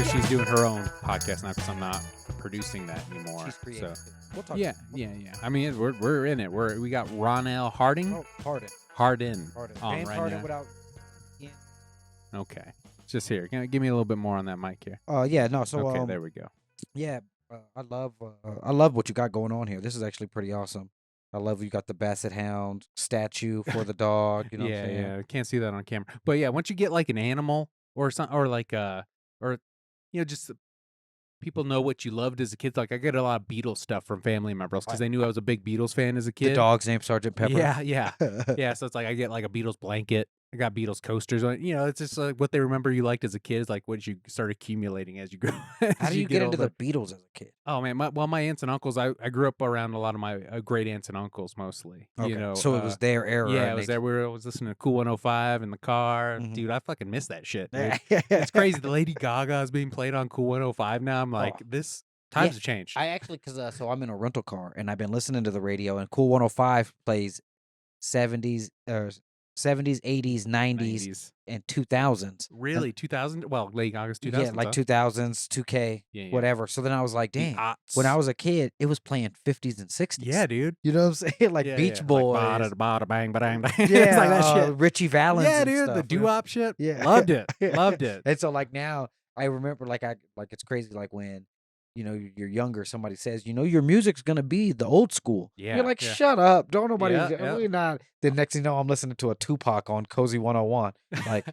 because she's doing her own podcast now because I'm not producing that anymore. She's creative. So We'll talk. yeah. I mean, we're in it. We got Ronell Hardin. Oh, Hardin. Hardin. On right Hardin now. without. Okay. Just here. Give me a little bit more on that mic here. Yeah, no. So Okay, there we go. yeah, I love what you got going on here. This is actually pretty awesome. I love you got the Basset Hound statue for the dog. You know what I'm saying? Yeah. Can't see that on camera, but yeah, once you get like an animal or something, or like or just people know what you loved as a kid. Like I get a lot of Beatles stuff from family members because they knew I was a big Beatles fan as a kid. The dog's named Sergeant Pepper. Yeah. So it's like I get like a Beatles blanket. I got Beatles coasters. It's just like what they remember you liked as a kid is like what you start accumulating as you grow. How do you get into the Beatles as a kid? Oh man, my aunts and uncles. I grew up around a lot of my great aunts and uncles mostly. Okay. So it was their era. Yeah, it was there. I was listening to Cool 105 in the car. Mhm. Dude, I fucking miss that shit. Dude. It's crazy. The Lady Gaga is being played on Cool 105 now. I'm like, times have changed. I actually, so I'm in a rental car and I've been listening to the radio, and Cool 105 plays 70s, 80s, 90s, and 2000s. Really? 2000? Well, Lady Gaga's 2000s. Yeah, like 2000s, 2K, whatever. So then I was like, dang, when I was a kid, it was playing 50s and 60s. Yeah, dude. You know what I'm saying? Like Beach Boys. Like, bada, bang, bang, bang. Yeah, it's like that shit. Richie Valens. Yeah, and dude, stuff, the doo-wop shit. Yeah. Loved it. Loved it. And so like now, I remember like it's crazy like when you're younger, somebody says, your music's gonna be the old school. Yeah. You're like, shut up. Don't nobody Yeah. we're not. The next thing you know, I'm listening to a Tupac on Cozy 101. Like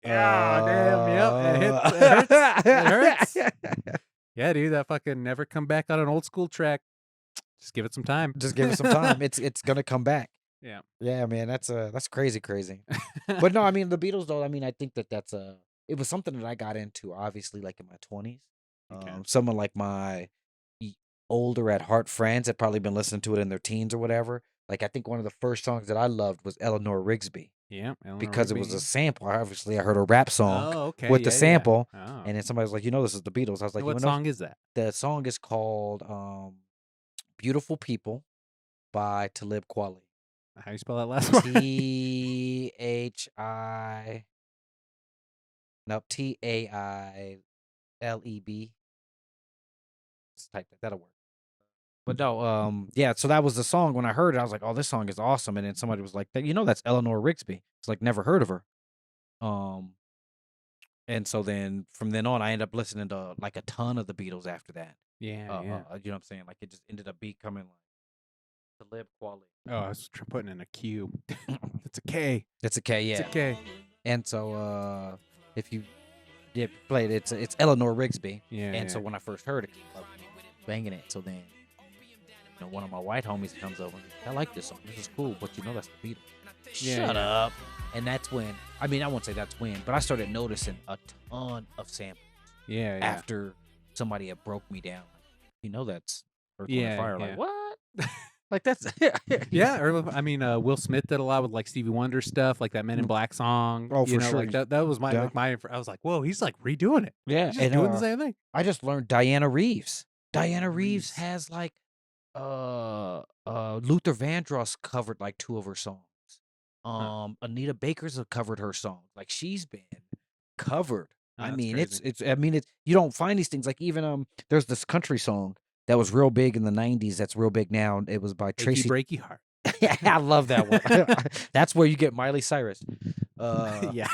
damn, yep. It hurts. It hurts. Yeah, dude, that fucking never come back on an old school track. Just give it some time. Just give it some time. It's gonna come back. Yeah. Yeah, man, that's crazy. But no, I mean the Beatles though, I mean, I think that's it was something that I got into obviously like in my 20s. Okay. Someone like my older at heart friends had probably been listening to it in their teens or whatever. Like I think one of the first songs that I loved was Eleanor Rigsby. Yeah, because it was a sample. Obviously, I heard a rap song with the yeah, sample, Oh. and then somebody was like, this is the Beatles. I was like, what song is that? The song is called Beautiful People by Talib Kweli. How do you spell that last one? TAILEB. Let's type that. That'll work. But no, yeah, so that was the song. When I heard it, I was like, oh, this song is awesome. And then somebody was like, that's Eleanor Rigsby. It's like, never heard of her. And so then from then on, I ended up listening to like a ton of the Beatles after that. Yeah. You know what I'm saying? Like it just ended up becoming like Talib Kweli. Oh, I was putting in a Q. It's a K. It's a K, yeah. It's a K. And so if you played it, it's Eleanor Rigsby. Yeah. And so when I first heard it, I was banging it. So then one of my white homies comes over and says, I like this song. This is cool, but that's the Beatles. Shut up. And that's when, I mean, I won't say that's when, but I started noticing a ton of samples. Yeah. After somebody had broke me down. That's Earth, Wind & Fire. Like, what? Like, that's... Yeah, or, I mean, Will Smith did a lot with, like, Stevie Wonder stuff, like that Men in Black song. Oh, for sure. Like, that was my, I was like, whoa, he's, like, redoing it. Yeah. He's just doing the same thing. I just learned Diana Reeves. Diana Reeves has, like, Luther Vandross covered, like, 2 of her songs. Anita Baker's have covered her song. Like, she's been covered. Oh, I mean, crazy. it's you don't find these things. Like, even there's this country song that was real big in the 90s that's real big now. It was by Tracy Breaky Heart. Yeah, I love that one. That's where you get Miley Cyrus. Yeah.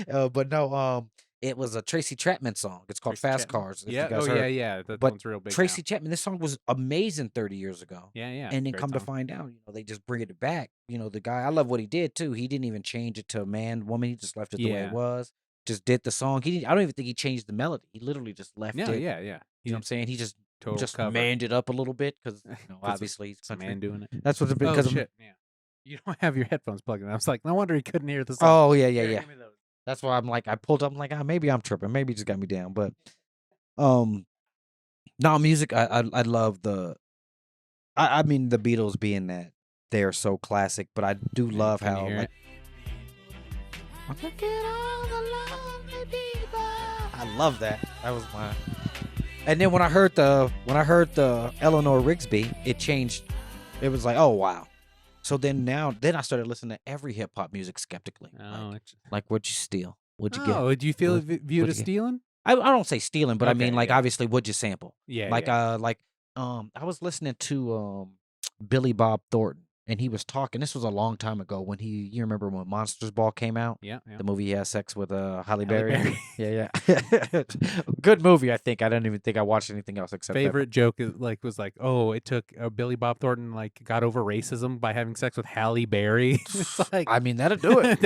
But no, it was a Tracy Chapman song. It's called Fast Cars. Yeah. Yeah. That but one's real big. Tracy Chapman, this song was amazing 30 years ago. Yeah. And then come to find out, they just bring it back. The guy, I love what he did too. He didn't even change it to a man, woman. He just left it the way it was. Just did the song. I don't even think he changed the melody. He literally just left it. Yeah. You know what I'm saying? He just cover. manned it up a little bit because obviously it's a man doing it. That's what's because shit. Yeah. You don't have your headphones plugged in. I was like, no wonder he couldn't hear the song. Oh yeah. That's why I'm like, I pulled up. I'm like, maybe I'm tripping. Maybe it just got me down. But no, music. I love I mean the Beatles being that they are so classic, but I do love how like. I love that. That was my. And then when I heard the Eleanor Rigsby, it changed. It was like, oh wow. So then I started listening to every hip hop music skeptically. Oh, like What'd You Steal? What'd you get? Oh, do you feel viewed What'd as you get? stealing? I don't say stealing, but I mean, Okay, like, yeah. obviously, what'd you sample? Yeah, Like, yeah. I was listening to Billy Bob Thornton, and he was talking. This was a long time ago when you remember when Monsters Ball came out, Yeah, yeah. the movie he has sex with Halle Halle Berry. Berry. Yeah, yeah. Good movie. I think I don't even think I watched anything else except that. Favorite joke is was like, oh, it took Billy Bob Thornton like got over racism by having sex with Halle Berry. It's like, I mean, that'll do it.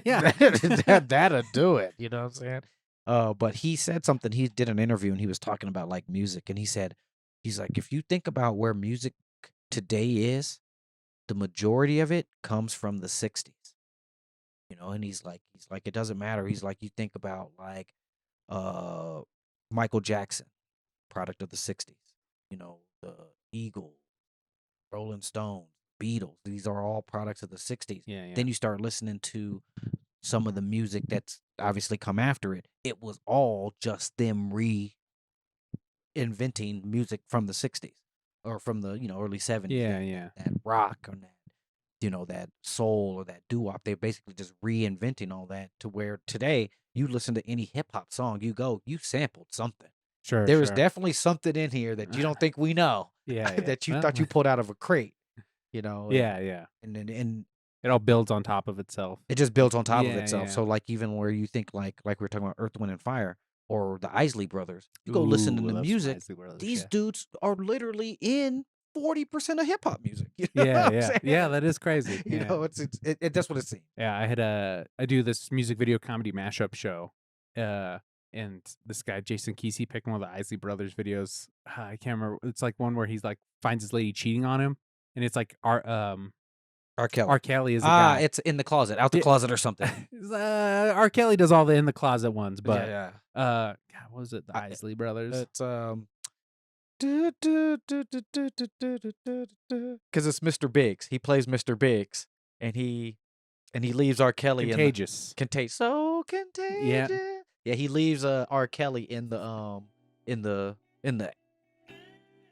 yeah. That'll do it. You know what I'm saying? But he said something. He did an interview and he was talking about like music, and he's like, if you think about where music today is, the majority of it comes from the '60s. You know, and he's like, it doesn't matter. He's like, you think about like Michael Jackson, product of the '60s. You know, the Eagles, Rolling Stones, Beatles. These are all products of the '60s. Yeah, yeah. Then you start listening to some of the music that's obviously come after it. It was all just them reinventing music from the '60s or from the early '70s. Yeah, yeah. That rock or that that soul or that doo-wop. They're basically just reinventing all that to where today you listen to any hip hop song, you sampled something. Sure, There is sure. definitely something in here that you don't think we know. Yeah, yeah. That you Well, thought you pulled out of a crate. yeah, yeah. And It all builds on top of itself. it just builds on top of Yeah, itself. yeah. So like even where you think like we were talking about Earth, Wind, and Fire or the Isley Brothers, you go listen to Ooh, I the love some music. Isley Brothers, These yeah. dudes are literally in 40% of hip hop music. You know Yeah, what I'm yeah. saying? Yeah, that is crazy. You Yeah. know, that's what it seems. Yeah, I do this music video comedy mashup show. And this guy, Jason Kesey, picked one of the Isley Brothers videos. I can't remember. It's like one where he's like finds his lady cheating on him. And it's like R. Kelly. R. Kelly is the guy. It's in the closet, out the Yeah. closet or something. R. Kelly does all the in the closet ones, but yeah. God, what was it? The Isley Brothers. It's because it's Mr. Biggs. He plays Mr. Biggs, and he leaves R. Kelly Contagious. So contagious. Yeah, he leaves R. Kelly in the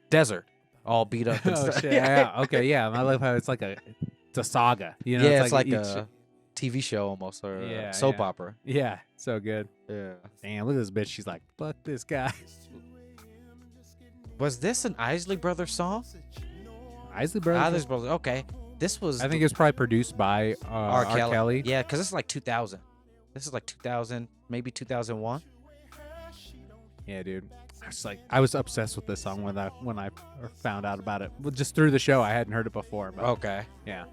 desert, all beat up and Oh stuff. shit! Yeah. Okay. Yeah. And I love how it's a saga. You know. Yeah, it's like each- a TV show almost, or Yeah, soap yeah. opera. Yeah. So good. Yeah. Damn. Look at this bitch. She's like, fuck this guy. Was this an Isley Brothers song? Isley Brothers. Isley Brothers. Okay, this was. I think it was probably produced by R. Kelly. Yeah, because this is like 2000. This is like 2000, maybe 2001. Yeah, dude. I was obsessed with this song when I found out about it. Well, just through the show, I hadn't heard it before. But Okay. yeah.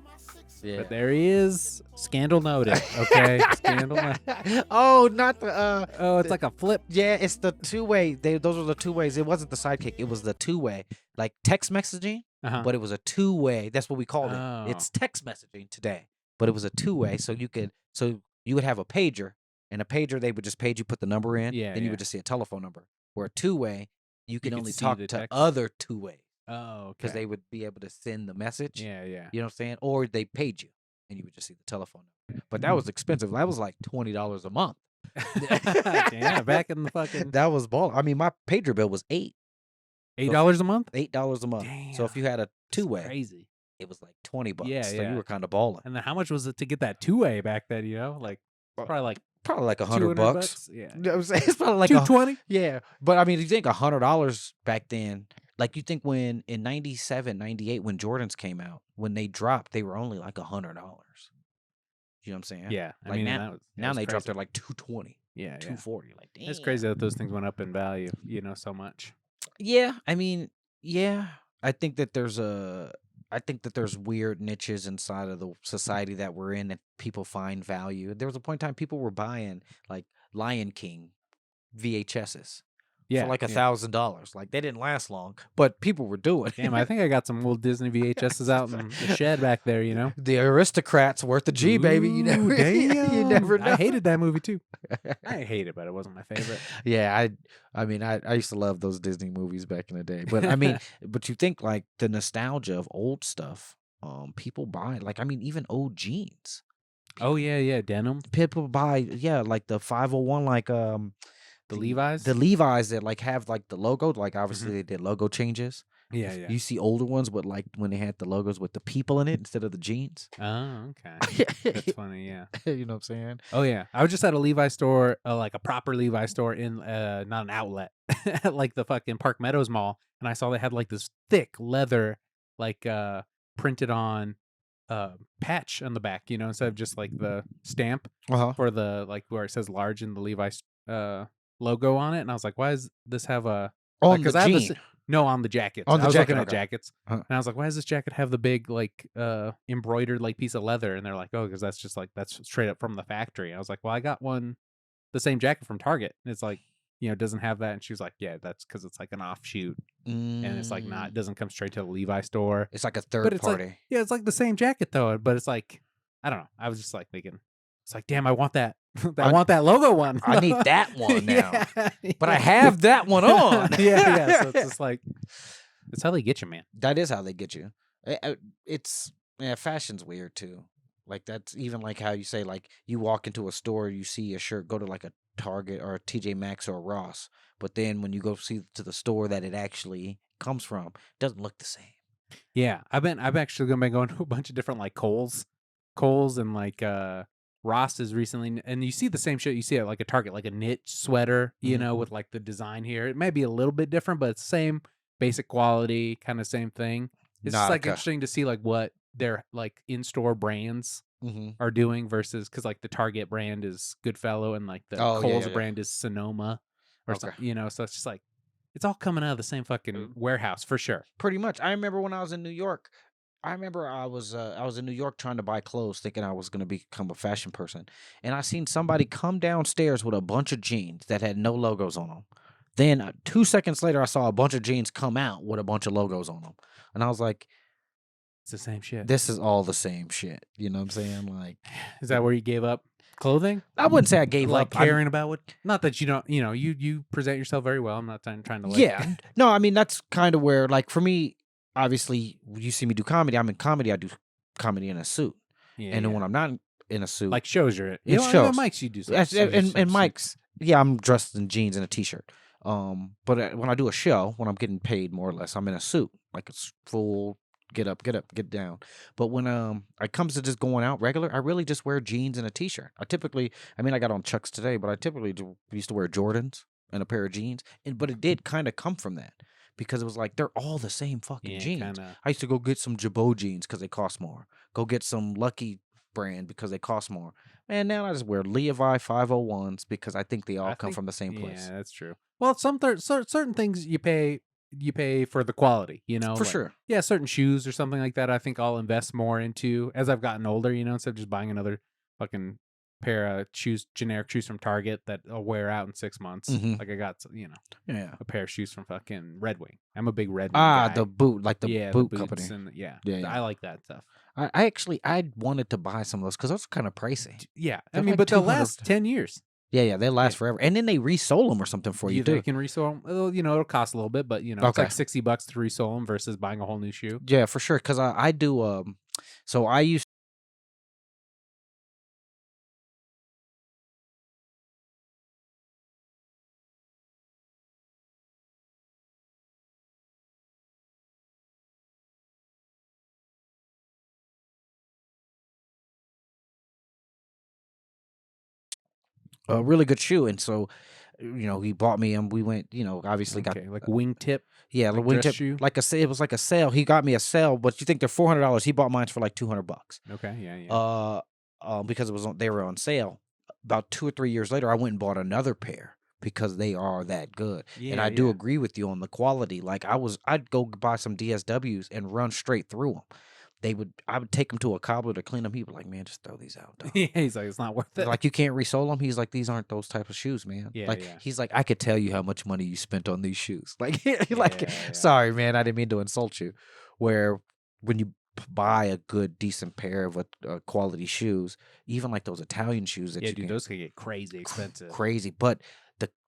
Yeah. But there he is. Scandal noted. Okay. Scandal noted. Oh, not the. Oh, it's like a flip. Yeah, it's the two-way. Those were the two ways. It wasn't the sidekick. It was the two-way, like text messaging. Uh-huh. But it was a two-way. That's what we called Oh. it. It's text messaging today, but it was a two-way. So you would have a pager, and a pager they would just page you, put the number in, Yeah, then you yeah. would just see a telephone number. Where a two-way, you can could only see talk the to text. other two-way Oh, okay. because they would be able to send the message. Yeah, yeah. You know what I'm saying? Or they paid you, and you would just see the telephone number. But that was expensive. That was like $20 a month. Yeah, back in the fucking That was ball. I mean, my pager bill was $8 a month. $8 a month. So if you had a That's two-way, crazy. it was like $20. Yeah, So yeah. you were kind of balling. And then how much was it to get that two-way back then? You know, like probably like $100 bucks. Yeah, You know what I'm saying? It's probably like $220. Yeah, but I mean, you think $100 back then? Like you think when in 97, 98, when Jordans came out, when they dropped, they were only like $100. You know what I'm saying? Yeah, I Like mean now, that was they dropped crazy. at like 220, Yeah, yeah. 240. Like damn. It's crazy that those things went up in value. You know, so much. Yeah, I mean, yeah, I think that there's weird niches inside of the society that we're in that people find value. There was a point in time people were buying like Lion King VHSs Yeah, for like yeah. $1,000. Like they didn't last long, but people were doing it. Damn, I think I got some old Disney VHSs out in the shed back there. You know, The Aristocrats worth a G, baby. You never, Ooh, damn. you never know. I hated that movie too. I hate it, but it wasn't my favorite. Yeah, I mean, I used to love those Disney movies back in the day. But I mean, but you think like the nostalgia of old stuff, people buy like, I mean, even old jeans. Oh yeah, denim, People buy, yeah, like the 501, like the Levi's. the Levi's that like have like the logo, like obviously they did logo changes. Yeah, yeah. You see older ones with like when they had the logos with the people in it instead of the jeans. Oh, okay. That's funny. Yeah. You know what I'm saying? Oh yeah. I was just at a Levi store, like a proper Levi store in not an outlet, at like the fucking Park Meadows Mall, and I saw they had like this thick leather, like printed on patch on the back, instead of just like the stamp Uh-huh. for the like where it says large in the Levi's logo on it, and I was like, why does this have a like? On the Because I have this jean. no on the jackets. On I the was looking jacket, at okay. jackets, Uh-huh. and I was like, why does this jacket have the big like embroidered like piece of leather? And they're like, oh, because that's just like that's straight up from the factory. I was like, well, I got one the same jacket from Target, and it's like it doesn't have that, and she was like, yeah, that's because it's like an offshoot. And it's like not, it doesn't come straight to the Levi store. It's like a But third it's party. like, yeah, it's like the same jacket though. But it's like, I don't know. I was just like thinking, it's like, damn, I want that. I want that logo one. I need that one now. Yeah, But I yeah. have that one on. Yeah. So it's just like, it's how they get you, man. That is how they get you. It's fashion's weird too. Like that's even like how you say like you walk into a store, you see a shirt, go to like a Target or a TJ Maxx or a Ross, but then when you go see to the store that it actually comes from, it doesn't look the same. Yeah, I've actually been going to a bunch of different like Kohl's and like Ross's recently, and you see the same shit you see at like a Target, like a knit sweater, with like the design here. It may be a little bit different, but it's same basic quality, kind of same thing. It's just like interesting to see like what their like in-store brands are doing versus because like the Target brand is Goodfellow and like the Kohl's brand is Sonoma or something, so it's just like it's all coming out of the same fucking warehouse for sure. Pretty much. I remember when I was in New York. I remember I was in New York trying to buy clothes, thinking I was going to become a fashion person, and I seen somebody come downstairs with a bunch of jeans that had no logos on them. Then 2 seconds later, I saw a bunch of jeans come out with a bunch of logos on them, and I was like, It's the same shit. "This is all the same shit." You know what I'm saying? Like, is that where you gave up clothing? I wouldn't say I gave like up. caring about what. Not that you don't. You present yourself very well. I'm not trying to like. Yeah, no, I mean that's kind of where like for me, obviously, you see me do comedy. I'm in comedy. I do comedy in a suit, and then when I'm not in a suit, like shows you're it. It shows. Mike's you do and Mike's. Yeah, I'm dressed in jeans and a t-shirt. But when I do a show, when I'm getting paid more or less, I'm in a suit, like it's full. Get up, get down. But when it comes to just going out regular, I really just wear jeans and a t-shirt. I got on Chucks today, but I typically used to wear Jordans and a pair of jeans. But it did kind of come from that because it was like they're all the same fucking jeans. Kinda. I used to go get some Jabot jeans because they cost more. Go get some Lucky brand because they cost more. Man, now I just wear Levi 501s because I think they all come from the same place. Yeah, that's true. Well, certain things you pay for the quality, For like, sure. Yeah, certain shoes or something like that. I think I'll invest more into as I've gotten older. Instead of just buying another fucking pair of shoes, generic shoes from Target that I'll wear out in 6 months. Like I got, a pair of shoes from fucking Red Wing. I'm a big Red Wing guy. The boot, like the boot company. And I like that stuff. I wanted to buy some of those because those are kind of pricey. Yeah, They're but like they'll last 10 years. Yeah, they last forever, and then they resole them or something for you too. They can resole them. It'll cost a little bit, but it's like $60 to resole them versus buying a whole new shoe. Yeah, for sure. Because I do. So I used. A really good shoe, and so he bought me and we went, obviously got like wingtip. Yeah, like wingtip shoe? it was like a sale. He got me a sale, but you think they're $400? He bought mine for like $200. Okay, yeah. Because they were on sale. About 2 or 3 years later, I went and bought another pair because they are that good. Yeah, and I do agree with you on the quality. Like I'd go buy some DSWs and run straight through them. I would take them to a cobbler to clean them. He'd be like, man, just throw these out, dog. Yeah, he's like, it's not worth it. Like, you can't resole them. He's like, these aren't those type of shoes, man. Yeah, like, yeah. He's like, I could tell you how much money you spent on these shoes. Like, Yeah. sorry, man, I didn't mean to insult you. Where when you buy a good, decent pair of quality shoes, even like those Italian shoes that those can get crazy expensive. Crazy, but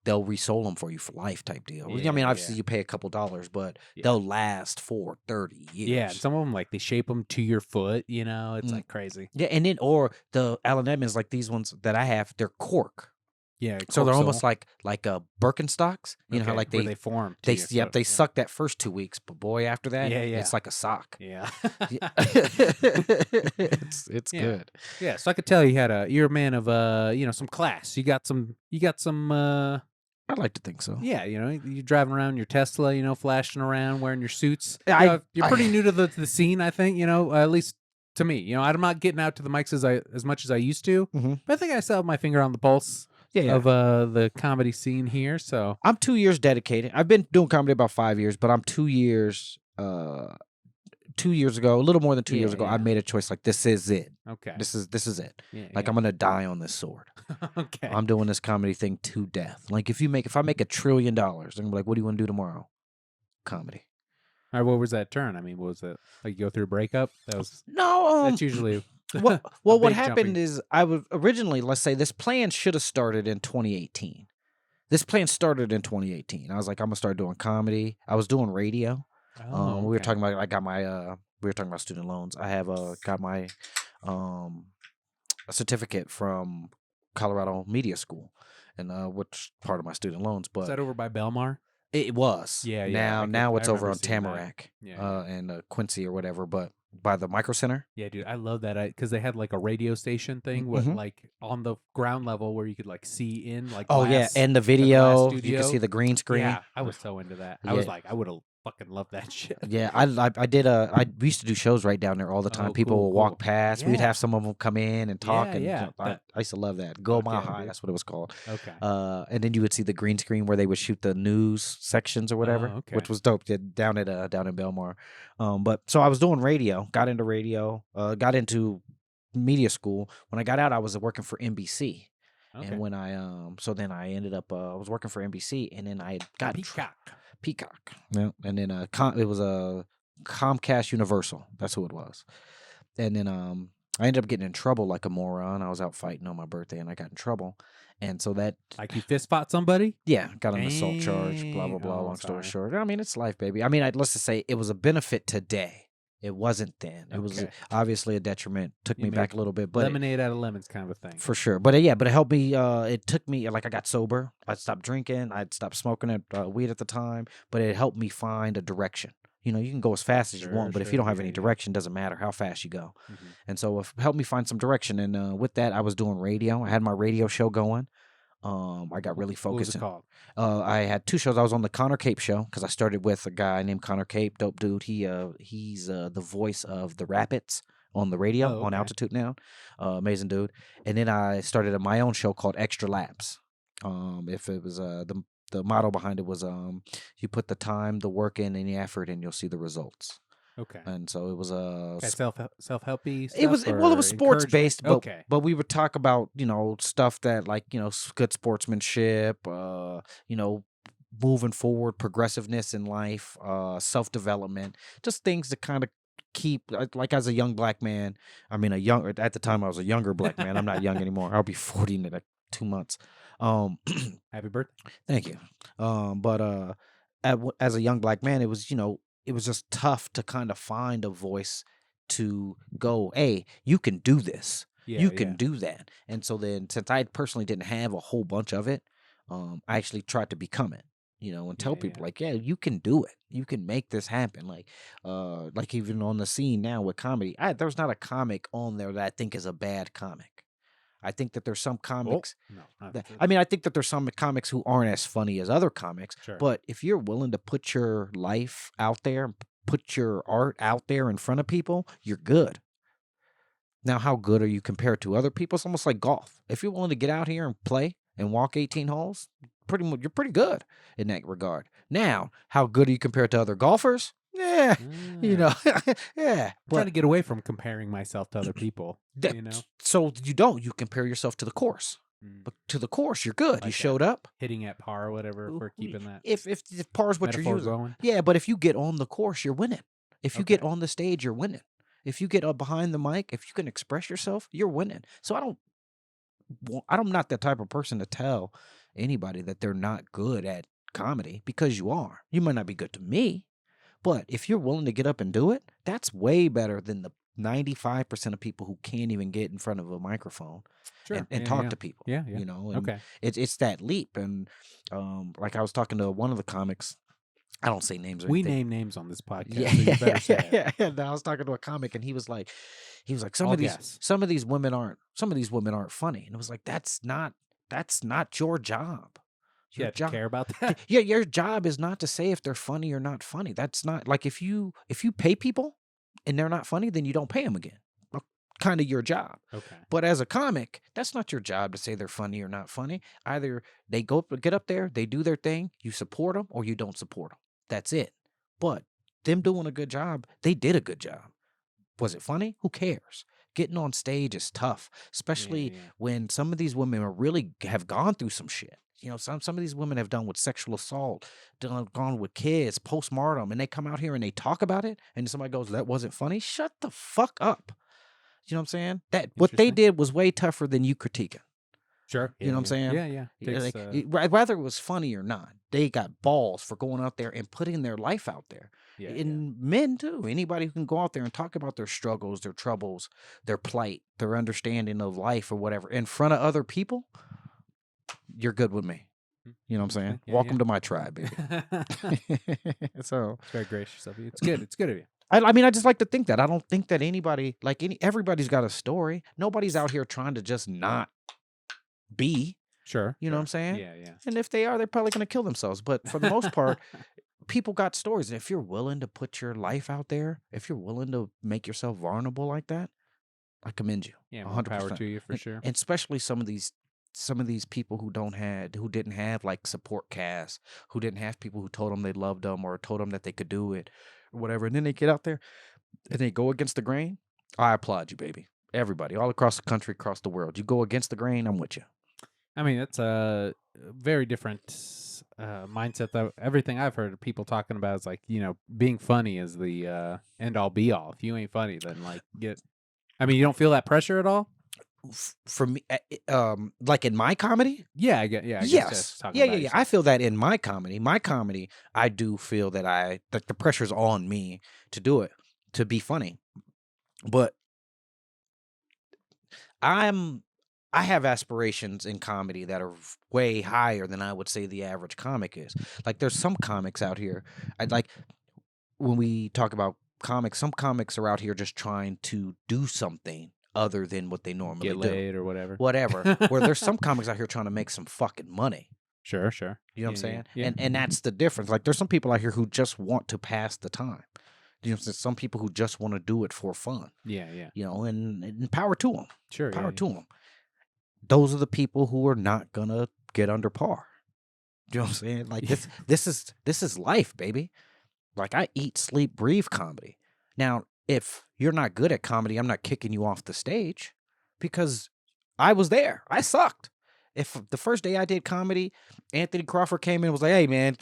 they'll resole them for you for life type deal. I mean, obviously you pay a couple dollars, but they'll last for 30 years. Yeah, and some of them, like, they shape them to your foot, it's like crazy. Yeah, and then, or the Allen Edmonds, like these ones that I have, they're cork. Yeah, So cork they're almost sole. like Birkenstocks. You know how Okay, like where they form to they you, yep, so they yeah. suck that first 2 weeks, but boy, after that, Yeah, yeah. it's like a sock. Yeah. Yeah. It's Yeah. good. Yeah, so I could tell you're a man of, some class. You got some, I like to think so. yeah, you're driving around your Tesla, flashing around, wearing your suits. I You're pretty new to the scene, I think, at least to me. I'm not getting out to the mics as much as I used to, Mhm. but I think I still have my finger on the pulse Yeah, yeah. of the comedy scene here, so I'm 2 years dedicated. I've been doing comedy about 5 years, but I'm 2 years 2 years ago, a little more than 2 years yeah, ago, I yeah. made a choice like this is it. Okay. This is it. Yeah, Like yeah. I'm gonna die on this sword. Okay. I'm doing this comedy thing to death. Like if I make $1 trillion, I'm gonna be like, what do you want to do tomorrow? Comedy. All right, what was that turn? I mean, what was it? Like you go through a breakup? No, That's usually what a what big happened jumping. is I was originally, let's say this plan should have started in 2018. This plan started in 2018. I was like, I'm gonna start doing comedy. I was doing radio. Oh, We were okay. talking about I got my we were talking about student loans. I have got my a certificate from Colorado Media School, and which part of my student loans, Is but that over by Belmar? it was. Yeah, yeah. Now I it's over remember on seeing that. Tamarack, Yeah, yeah. and Quincy or whatever, but by the Micro Center. Yeah, dude, I love that because they had like a radio station thing, what Mhm. like on the ground level where you could like see in like Oh yeah, glass and the in the glass video, you can see studio. the green screen. Yeah, I was so into that. I Yeah, was like, I would have fucking loved that shit. yeah. I did we used to do shows right down there all the time. Oh, People cool, would walk cool. past. We'd Yeah, have some of them come in and talk, yeah, and yeah. I used to love that. Go Fuck Mile yeah, High, dude. that's what it was called. Okay. And then you would see the green screen where they would shoot the news sections or whatever, Oh, okay. which was dope. Down in Belmar. But so I was doing radio, got into radio, got into media school. When I got out, I was working for NBC. Okay. And when I so then I ended up I was working for NBC, and then I got Peacock. Yeah, and then it was a Comcast Universal. That's who it was. And then I ended up getting in trouble like a moron. I was out fighting on my birthday, and I got in trouble. And so that Like you fist fought somebody? yeah, got an assault charge. Blah blah Dang. blah. Oh, Long story sorry. short, I mean it's life, baby. I mean, let's just say it was a benefit today. It wasn't then. It was Okay. obviously a detriment. Took You me back made a little bit, but lemonade out of lemons kind of a thing. for sure. But but it helped me. It took me like I got sober. I stopped drinking. I'd stopped smoking weed at the time. But it helped me find a direction. You can go as fast as you want, but if you don't have any direction, doesn't matter how fast you go. Mm-hmm. And so it helped me find some direction. And with that, I was doing radio. I had my radio show going. I got really focused. What was it called? I had 2 shows. I was on the Connor Cape show because I started with a guy named Connor Cape, dope dude. He's the voice of the Rapids on the radio on Altitude now. Amazing dude. And then I started my own show called Extra Laps. If it was the motto behind it was you put the time, the work in, and the effort, and you'll see the results. Okay. And so it was self-helpy stuff. It was sports based, but okay. but we would talk about stuff that like good sportsmanship, moving forward, progressiveness in life, self development, just things to kind of keep like as a young black man. I mean, at the time I was a younger black man. I'm not young anymore. I'll be 40 in like 2 months. Happy birthday! Thank you. But as a young black man, it was it was just tough to kind of find a voice to go, hey, you can do this. Yeah, You can do that. And so then, since I personally didn't have a whole bunch of it, I actually tried to become it, and tell people like, yeah, you can do it. You can make this happen. Like even on the scene now with comedy, there's not a comic on there that I think is a bad comic. I think that there's some comics. No, I think that there's some comics who aren't as funny as other comics. Sure. But if you're willing to put your life out there, put your art out there in front of people, you're good. Now, how good are you compared to other people? It's almost like golf. If you're willing to get out here and play and walk 18 holes, you're pretty good in that regard. Now, how good are you compared to other golfers? Yeah, yeah. I'm trying to get away from comparing myself to other people. So you compare yourself to the course. But to the course, you're good. You showed up. Hitting at par or whatever, if we're keeping that. If par is what you're using. Going. Yeah, but if you get on the course, you're winning. If you get on the stage, you're winning. If you get up behind the mic, if you can express yourself, you're winning. So I'm not that type of person to tell anybody that they're not good at comedy, because you are. You might not be good to me, but if you're willing to get up and do it, that's way better than the 95% of people who can't even get in front of a microphone Sure. and Yeah, talk yeah. to people. Yeah, yeah. You know, and Okay. it's that leap. And like I was talking to one of the comics. I don't say names or We anything. name names on this podcast, Yeah, so you better say it. yeah. And I was talking to a comic, and he was like, some I'll of guess. these women aren't funny. And it was like, that's not your job. Your Yeah, to job, care about that. yeah, your job is not to say if they're funny or not funny. That's not like if you pay people and they're not funny, then you don't pay them again. Kind of your job. Okay. But as a comic, that's not your job to say they're funny or not funny. Either they get up there, they do their thing, you support them, or you don't support them. That's it. But them doing a good job, they did a good job. Was it funny? Who cares? Getting on stage is tough, especially when some of these women have gone through some shit. You know, some of these women have done with sexual assault, gone with kids, postmortem, and they come out here and they talk about it, and somebody goes, "That wasn't funny." Shut the fuck up. You know what I'm saying? That what they did was way tougher than you critiquing. Sure. You know what I'm saying? Yeah, yeah. Takes, whether it was funny or not, they got balls for going out there and putting their life out there. yeah, And men too. Anybody who can go out there and talk about their struggles, their troubles, their plight, their understanding of life or whatever in front of other people, you're good with me. You know what I'm saying? Yeah, Welcome to my tribe, baby. So it's very gracious of you. It's good. It's good of you. I mean, I just like to think that. I don't think that anybody, everybody's got a story. Nobody's out here trying to just not be. Sure. You know what I'm saying? Yeah, yeah. And if they are, they're probably going to kill themselves. But for the most part, people got stories. And if you're willing to put your life out there, if you're willing to make yourself vulnerable like that, I commend you. Yeah, more 100%. power to you for sure. And especially some of these people who didn't have like support casts, who didn't have people who told them they loved them or told them that they could do it or whatever. And then they get out there and they go against the grain. I applaud you, baby. Everybody, all across the country, across the world. You go against the grain, I'm with you. I mean, that's a very different mindset. Though everything I've heard of people talking about is like, you know, being funny is the end all be all. If you ain't funny, then like I mean, you don't feel that pressure at all. For me, like in my comedy, Yeah, I get. Yeah, I guess yes, talking yeah. about I feel that in my comedy. I do feel that the pressure's on me to do it, to be funny, but I have aspirations in comedy that are way higher than I would say the average comic is. Like, there's some comics out here. I'd like when we talk about comics. Some comics are out here just trying to do something other than what they normally get laid or whatever. Where there's some comics out here trying to make some fucking money. Sure, sure. You know what I'm saying? Yeah. And that's the difference. Like, there's some people out here who just want to pass the time. You know, some people who just want to do it for fun. Yeah, yeah. You know, and power to them. Sure, power to them. Those are the people who are not gonna get under par. You know what I'm saying? Like, this is life, baby. Like, I eat, sleep, breathe comedy. Now, if you're not good at comedy, I'm not kicking you off the stage because I was there. I sucked. If the first day I did comedy, Anthony Crawford came in and was like, "Hey, man,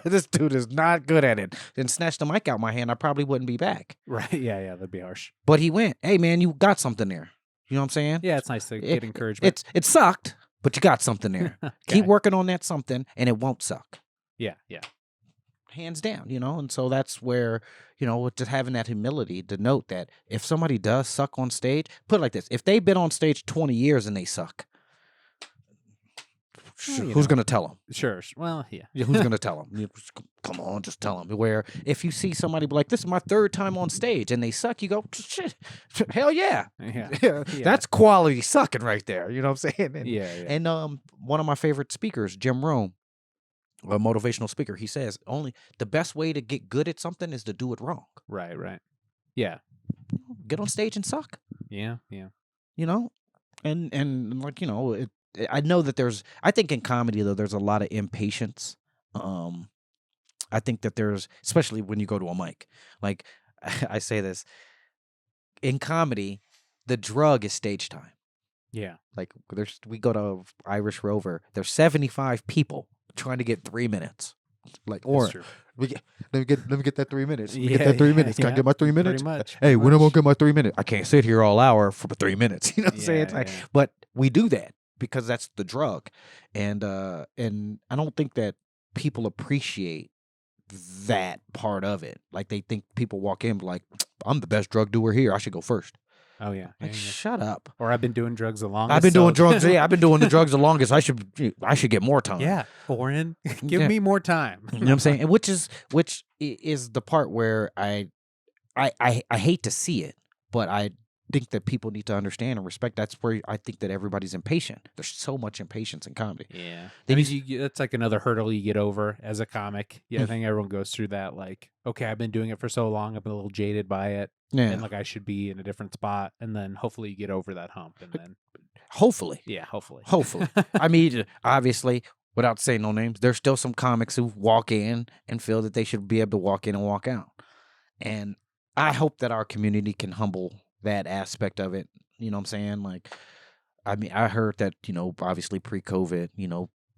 this dude is not good at it," and snatched the mic out my hand, I probably wouldn't be back. Right. Yeah, yeah. That'd be harsh. But he went, "Hey, man, you got something there." You know what I'm saying? Yeah, it's nice to get encouragement. It sucked, but you got something there. Okay. Keep working on that something, and it won't suck. Yeah, yeah. Hands down, you know? And so that's where, you know, just having that humility to note that if somebody does suck on stage, put it like this. If they've been on stage 20 years and they suck, who's going to tell them? Sure. Well, yeah. Who's going to tell them? Come on, just tell them. Where if you see somebody be like, "This is my third time on stage," and they suck, you go, "Shit, hell yeah." Yeah. That's quality sucking right there. You know what I'm saying? And, yeah. And one of my favorite speakers, Jim Rome, a motivational speaker, he says only the best way to get good at something is to do it wrong. Right, right. Yeah. Get on stage and suck. Yeah, yeah. You know? And like, you know, I know that I think in comedy though there's a lot of impatience. I think that there's, especially when you go to a mic. Like, I say this, in comedy, the drug is stage time. Yeah. Like, we go to Irish Rover, there's 75 people trying to get 3 minutes. Like, or let me get that 3 minutes. Let me get that 3 minutes. Can I get my 3 minutes? Pretty much. Hey, when am I gonna get my 3 minutes? I can't sit here all hour for 3 minutes. You know what I'm saying? It's like, Yeah. but we do that because that's the drug, and I don't think that people appreciate that part of it. Like, they think people walk in like, I'm the best drug doer here. I should go first. Oh yeah. Like, Yeah. shut up. Or I've been doing drugs the longest. I've been doing drugs. Yeah, I've been doing the drugs the longest. I should get more time. Yeah, foreign. Give Yeah. me more time. You know what I'm saying? And which is the part where I hate to see it, but I think that people need to understand and respect. That's where I think that everybody's impatient. There's so much impatience in comedy. Yeah, They I mean, just- that's like another hurdle you get over as a comic. Yeah, I think everyone goes through that. Like, okay, I've been doing it for so long, I've been a little jaded by it, Yeah. and like I should be in a different spot. And then hopefully you get over that hump, and then Hopefully. hopefully. I mean, obviously, without saying no names, there's still some comics who walk in and feel that they should be able to walk in and walk out. And I hope that our community can humble that aspect of it. You know what I'm saying? Like, I mean, I heard that, obviously pre-COVID,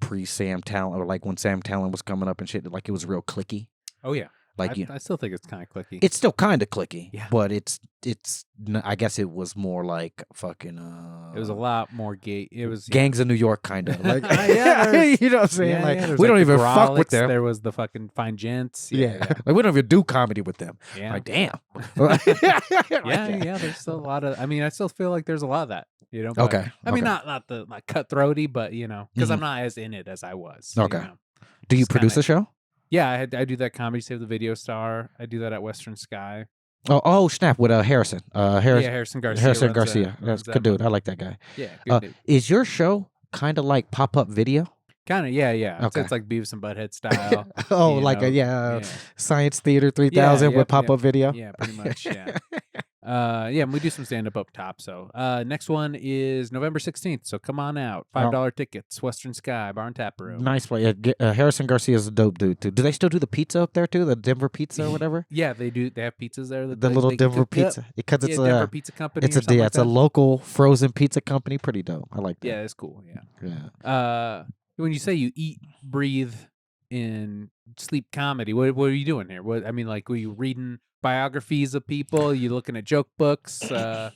pre-Sam Talent, or like when Sam Talent was coming up and shit, like it was real clicky. Oh yeah, Like, I still think it's kind of clicky. it's still kind of clicky, Yeah. but I guess it was more like fucking, It was a lot more gay. It was Gangs of New York kind of. Like, Yeah, you know what I'm saying? Yeah, like, yeah, there's we don't the even fuck with Grolics, them. There was the fucking Fine Gents. Yeah. Like, we don't even do comedy with them. Yeah. Like, damn. Yeah. There's still a lot of. I mean, I still feel like there's a lot of that. But, Okay, I mean, okay. not the like cutthroaty, but because I'm not as in it as I was. Okay. Do you Just produce kinda- a show? Yeah, I do that Comedy Save the Video Star. I do that at Western Sky. Oh, snap, with Harrison. Yeah, Harrison Garcia. Harrison runs Garcia. that- That's runs a that good dude. one. I like that guy. Yeah, good dude. Is your show kind of like pop-up video? Kind of, yeah. Okay. It's like Beavis and Butthead style. Oh, you like know, a Science Theater 3000 with yep, pop-up video? Yeah, pretty much. Yeah. And we do some stand up top. So next one is November 16th. So come on out. $5 tickets. Western Sky Bar and Tap Room. Nice place. Harrison Garcia is a dope dude too. Do they still do the pizza up there too? The Denver pizza or whatever? Yeah, they do. They have pizzas there. That The little they can Denver cook up. pizza. Because it's Denver a Pizza Company. it's or a something like it's a that. local frozen pizza company. Pretty dope. I like that. Yeah, it's cool. Yeah. Yeah. When you say you eat, breathe, and sleep comedy, what are you doing here? What I mean, like, were you reading biographies of people? You looking at joke books? No,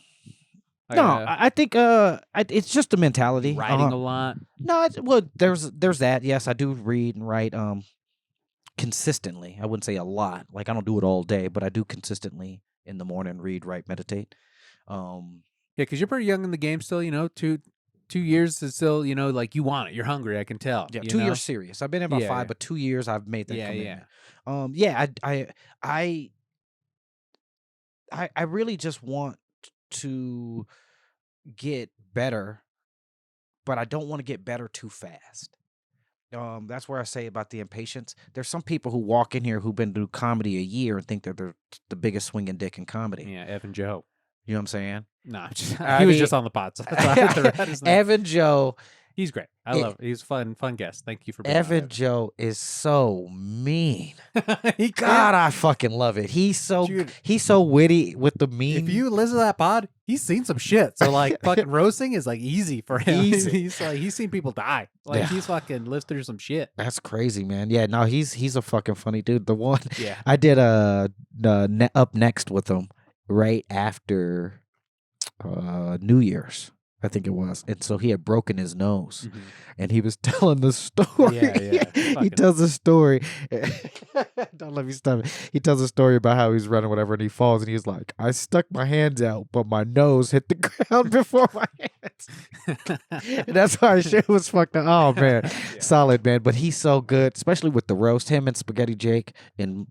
I think it's just a mentality. Writing a lot. No, there's that. Yes, I do read and write consistently. I wouldn't say a lot. Like, I don't do it all day, but I do consistently in the morning read, write, meditate. Yeah, because you're pretty young in the game still. 2 years is still, like you want it. You're hungry. I can tell. Yeah, you 2 know? years serious. I've been in about Yeah, 5, yeah. but 2 years I've made that Yeah, commitment. yeah. I really just want to get better, but I don't want to get better too fast. That's where I say about the impatience. There's some people who walk in here who've been doing comedy a year and think that they're the biggest swinging dick in comedy. Yeah, Evan Joe. You know what I'm saying? No, I he was mean- just on the pod. So that's why I threw out his name. Evan Joe. He's great. I love it. He's a fun guest. Thank you for being Evan Joe is so mean. He God, I fucking love it. Dude. He's so witty with the mean. If you listen to that pod, he's seen some shit. So like fucking roasting is like easy for him. Easy. He's seen people die. Like Yeah. he's fucking lived through some shit. That's crazy, man. Yeah, no, he's a fucking funny dude. The one Yeah. I did up next with him right after New Year's, I think it was, and so he had broken his nose, and he was telling the story. Yeah. He Fucking- tells a story. Don't let me stop it. He tells a story about how he's running, whatever, and he falls, and he's like, "I stuck my hands out, but my nose hit the ground before my hands." And that's why shit was fucked up. Oh man, solid man. But he's so good, especially with the roast. Him and Spaghetti Jake and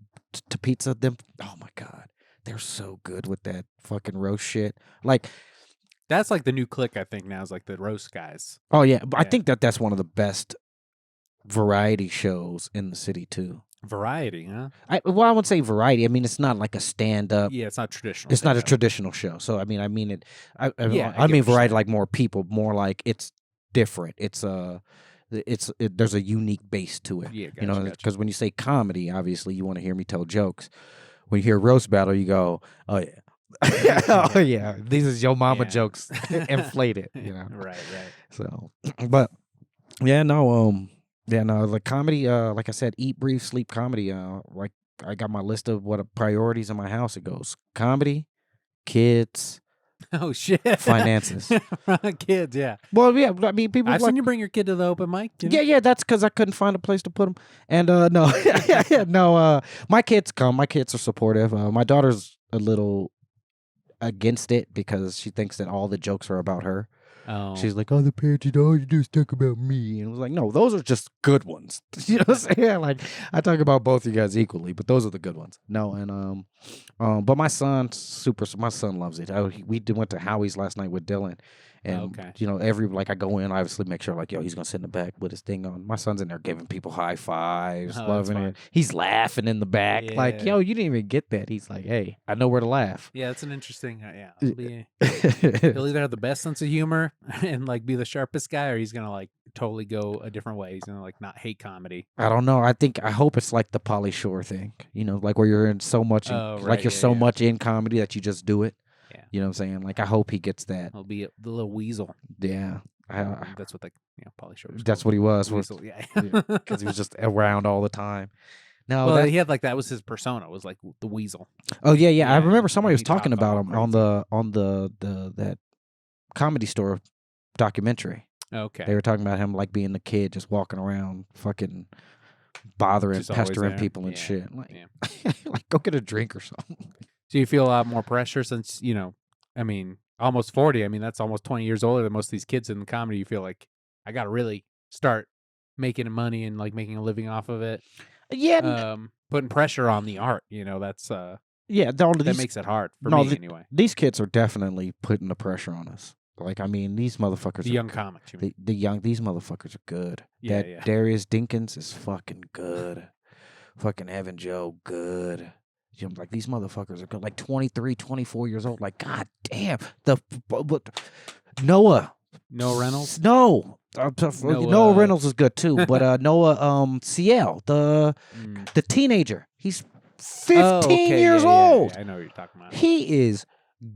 to Pizza. Them. Oh my god, they're so good with that fucking roast shit. Like, That's like the new click, I think, now is like the roast guys. oh yeah, but I Yeah. think that's one of the best variety shows in the city too. Variety, huh? I wouldn't say variety. I mean, it's not like a stand-up. Yeah, it's not traditional. It's not a stand-up. traditional show. So I mean it. Yeah, I I get mean what you're variety, saying. like more people, more like it's different. There's a unique base to it. Yeah, You know, gotcha. because when you say comedy, obviously you want to hear me tell jokes. When you hear roast battle, you go, "Oh yeah, oh yeah, these is your mama Yeah. jokes, inflated." You know, Right. so, but the comedy, like I said, eat, breathe, sleep comedy. Like I got my list of what priorities in my house. It goes comedy, kids, Oh shit. finances. Kids, yeah. Well, yeah, I mean, people I've like, seen you bring your kid to the open mic. You know? yeah, that's because I couldn't find a place to put them. And no, no, my kids come. My kids are supportive. My daughter's a little against it because she thinks that all the jokes are about her. Oh. She's like, oh, the parents, all you do is talk about me. And I was like, no, those are just good ones. You know what I'm saying? Like, I talk about both you guys equally, but those are the good ones. No, and but my son loves it. We went to Howie's last night with Dylan. And, you know, I go in, I obviously make sure, like, yo, he's going to sit in the back with his thing on. My son's in there giving people high fives, loving it. He's laughing in the back. Yeah. Like, yo, you didn't even get that. He's like, hey, I know where to laugh. Yeah, that's an interesting, he'll either have the best sense of humor and, like, be the sharpest guy, or he's going to, like, totally go a different way. He's going to, like, not hate comedy. I don't know. I hope it's like the Pauly Shore thing, you know, like where you're in so much, much in comedy that you just do it. Yeah. You know what I'm saying? Like, I hope he gets that. He'll be the little weasel. Yeah. That's what Pauly Shore was. That's what he was. Weasel, yeah. Because he was just around all the time. No, well, he had like that was his persona. Was like the weasel. Oh yeah. I remember somebody was talking about him on that Comedy Store documentary. Okay. They were talking about him like being the kid just walking around fucking bothering, pestering people and shit. Like, like, go get a drink or something. Do you feel a lot more pressure since, almost 40? I mean, that's almost 20 years older than most of these kids in the comedy. You feel like I got to really start making money and like making a living off of it. Yeah. Putting pressure on the art, that's that makes it hard for me anyway. These kids are definitely putting the pressure on us. Like, I mean, these motherfuckers. The young comics. These motherfuckers are good. Yeah. Darius Dinkins is fucking good. Fucking Evan Joe, good. Like, these motherfuckers are good. Like 23, 24 years old. Like, god damn. Noah Reynolds? No. Noah Reynolds is good too. But Noah CL, the teenager. He's 15 years old. Yeah, I know what you're talking about. He is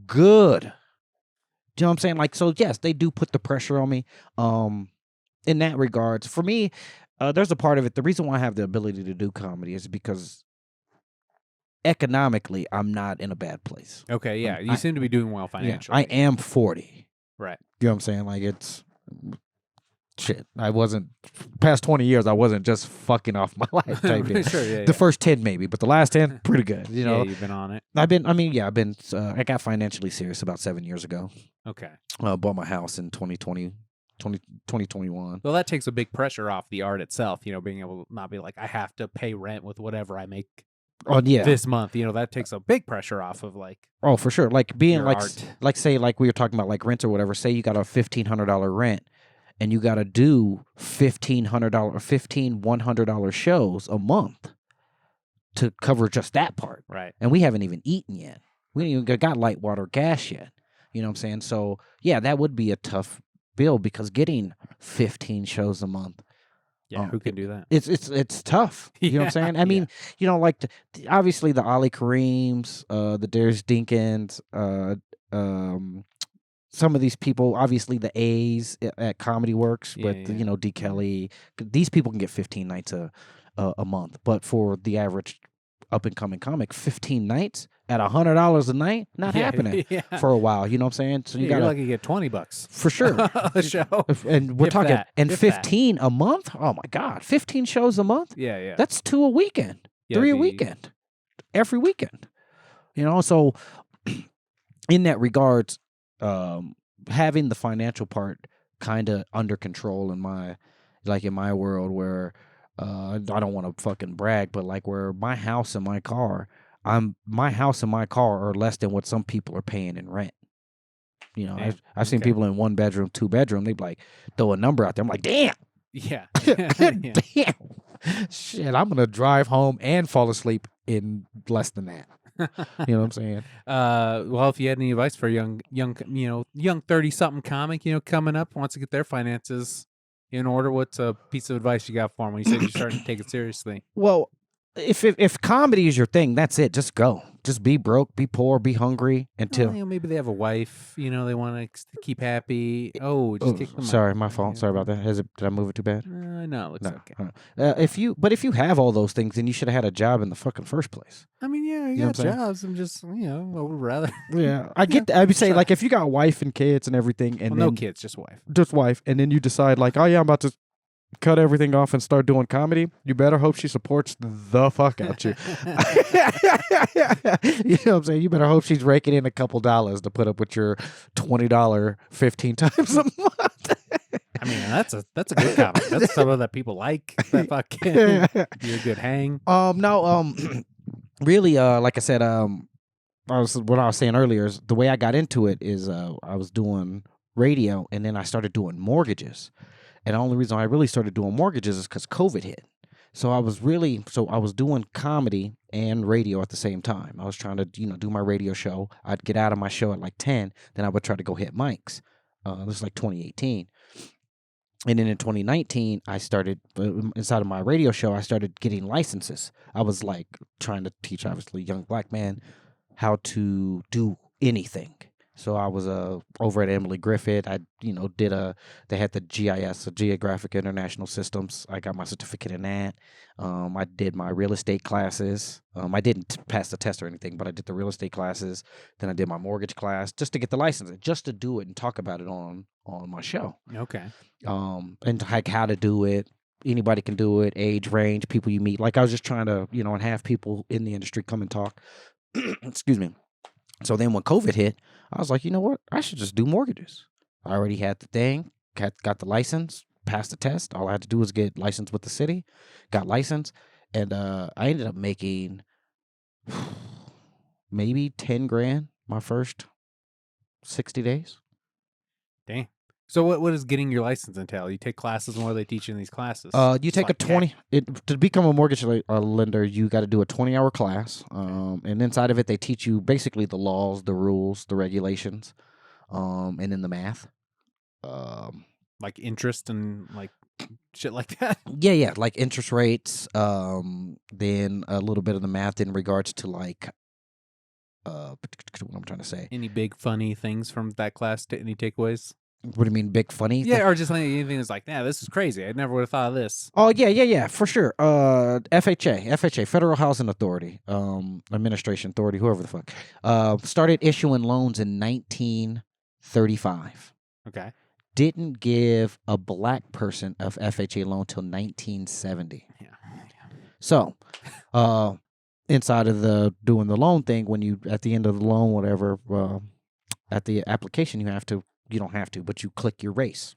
good. Do you know what I'm saying? Like, so yes, they do put the pressure on me. In that regards. For me, there's a part of it. The reason why I have the ability to do comedy is because economically, I'm not in a bad place. Okay, yeah. You seem to be doing well financially. I am 40. Right. You know what I'm saying? Like, it's shit. I wasn't, past 20 years, I wasn't just fucking off my life type thing. Sure, the first 10 maybe, but the last 10, pretty good. You know? Yeah, you've been on it. I got financially serious about 7 years ago. Okay. Bought my house in 2021. Well, that takes a big pressure off the art itself, being able to not be like, I have to pay rent with whatever I make. Oh yeah, this month, that takes a big pressure off of like. Oh, for sure. Like being like, art. Like say, like we were talking about, like rent or whatever. Say you got a $1,500 rent, and you got to do $1,100 shows a month to cover just that part. Right. And we haven't even eaten yet. We ain't even got light water, gas yet. You know what I'm saying? So yeah, that would be a tough bill because getting 15 shows a month. Yeah, who can do that? It's tough. You know what I'm saying? I mean, like obviously the Ali Kareems, the Darius Dinkins, some of these people, obviously the A's at Comedy Works, but D. Kelly, these people can get 15 nights a month. But for the average up and coming comic, 15 nights at $100 a night, not happening for a while. You know what I'm saying? So you're lucky to get $20 for sure a show. And we're talking 15 a month. Oh my God, 15 shows a month. Yeah. That's 2 a weekend, 3 a weekend, every weekend. So in that regards, having the financial part kind of under control in my world, where I don't want to fucking brag, but like where my house and my car are less than what some people are paying in rent. I've seen people in 1 bedroom, 2 bedroom. They like throw a number out there. I'm like, damn. Yeah. Damn. Shit, I'm gonna drive home and fall asleep in less than that. You know what I'm saying? Well, if you had any advice for young 30-something comic, coming up, wants to get their finances in order, what's a piece of advice you got for them when you said you're starting to take it seriously? Well, if comedy is your thing, that's it. Just go. Just be broke, be poor, be hungry until maybe they have a wife. They want to keep happy. Just kick them sorry, out. my fault. Sorry about that. Did I move it too bad? No, it looks No. okay. If you have all those things, then you should have had a job in the fucking first place. I mean, yeah, you know got what I'm saying? jobs. I'm just, I would rather. Yeah, I get. I would say try. like if you got a wife and kids and everything, and no then kids, just wife. just wife, and then you decide like, oh yeah, I'm about to cut everything off and start doing comedy. You better hope she supports the fuck out you. You know what I'm saying? You better hope she's raking in a couple dollars to put up with your $20 15 times a month. I mean, that's a good comedy. That's something that people like. That fucking be a good hang. Really, like I said, what I was saying earlier is the way I got into it is I was doing radio, and then I started doing mortgages. And the only reason I really started doing mortgages is because COVID hit. So I was doing comedy and radio at the same time. I was trying to, do my radio show. I'd get out of my show at like 10, then I would try to go hit mics. This was like 2018. And then in 2019, I started, inside of my radio show, I started getting licenses. I was like trying to teach, obviously, young black man how to do anything. So I was over at Emily Griffith. I, they had the GIS, the Geographic International Systems. I got my certificate in that. I did my real estate classes. I didn't pass the test or anything, but I did the real estate classes. Then I did my mortgage class just to get the license, just to do it and talk about it on my show. Okay. And like how to do it. Anybody can do it, age range, people you meet. Like I was just trying to, and have people in the industry come and talk. Excuse me. So then when COVID hit, I was like, you know what? I should just do mortgages. I already had the thing, got the license, passed the test. All I had to do was get licensed with the city, got licensed, and I ended up making maybe 10 grand my first 60 days. Dang. So what does getting your license entail? You take classes, and what do they teach you in these classes? You take a 20 to become a mortgage lender. You got to do a 20-hour class, and inside of it, they teach you basically the laws, the rules, the regulations, and then the math. Like interest and like shit like that. Yeah, like interest rates. Then a little bit of the math in regards to like, what I'm trying to say. Any big funny things from that class? Any takeaways? What do you mean, big funny? Yeah, or just like anything that's like, this is crazy. I never would have thought of this. Oh, yeah, for sure. FHA, Federal Housing Authority, Administration Authority, whoever the fuck, started issuing loans in 1935. Okay. Didn't give a black person a FHA loan till 1970. Yeah. So, inside of doing the loan thing, when you, at the end of the loan, whatever, at the application, you don't have to, but you click your race.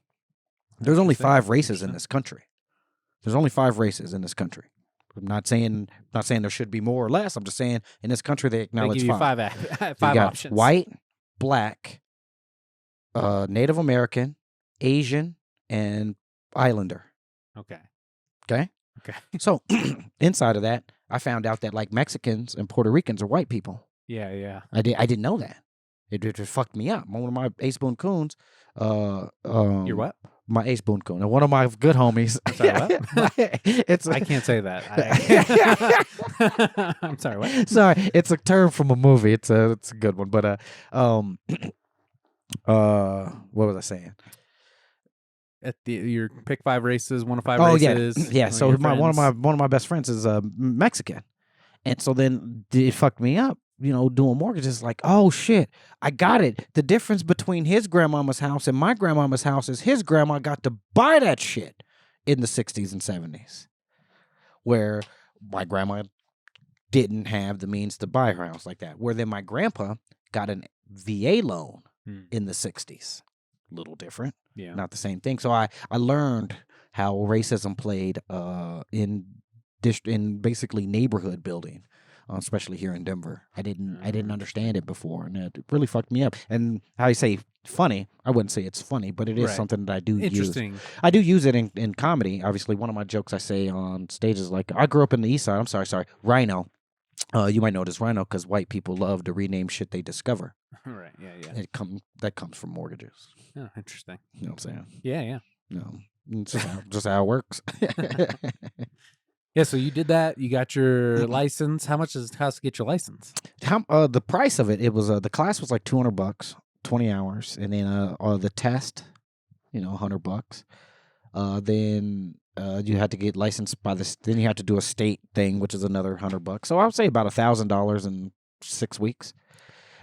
There's only 5 races in this country. There's only 5 races in this country. I'm not saying there should be more or less. I'm just saying in this country they acknowledge they give 5. You 5 options. White, black, Native American, Asian, and Islander. Okay. So inside of that, I found out that like Mexicans and Puerto Ricans are white people. Yeah. I didn't know that. It fucked me up. One of my Ace Boone Coons. Your what? My Ace Boone Coon. And one of my good homies. I'm sorry, what? I can't say that. I'm sorry, what? Sorry, it's a term from a movie. It's a good one. But what was I saying? At your pick 5 races, 1 of 5 oh, races. Yeah. So one of my best friends is Mexican, and so then it fucked me up. Doing mortgages, like, oh shit, I got it. The difference between his grandmama's house and my grandmama's house is his grandma got to buy that shit in the 60s and 70s, where my grandma didn't have the means to buy her house like that. Where then my grandpa got an VA loan in the 60s. Little different. Yeah. Not the same thing. So I learned how racism played in basically neighborhood building. Especially here in Denver. I didn't understand it before, and it really fucked me up. And how you say funny, I wouldn't say it's funny, but it is something that I do use. I do use it in comedy. Obviously, one of my jokes I say on stage is like, I grew up in the East Side. I'm sorry, Rhino. You might know this Rhino because white people love to rename shit they discover. Right, yeah. That comes from mortgages. Oh, interesting. You know what I'm saying? Yeah. No, it's just how it works. Yeah, so you did that. You got your license. How much does it cost to get your license? The price of it was the class was like $200, 20 hours, and then the test, $100. Then you had to get licensed by this. Then you had to do a state thing, which is another $100. So I would say about $1,000 in 6 weeks.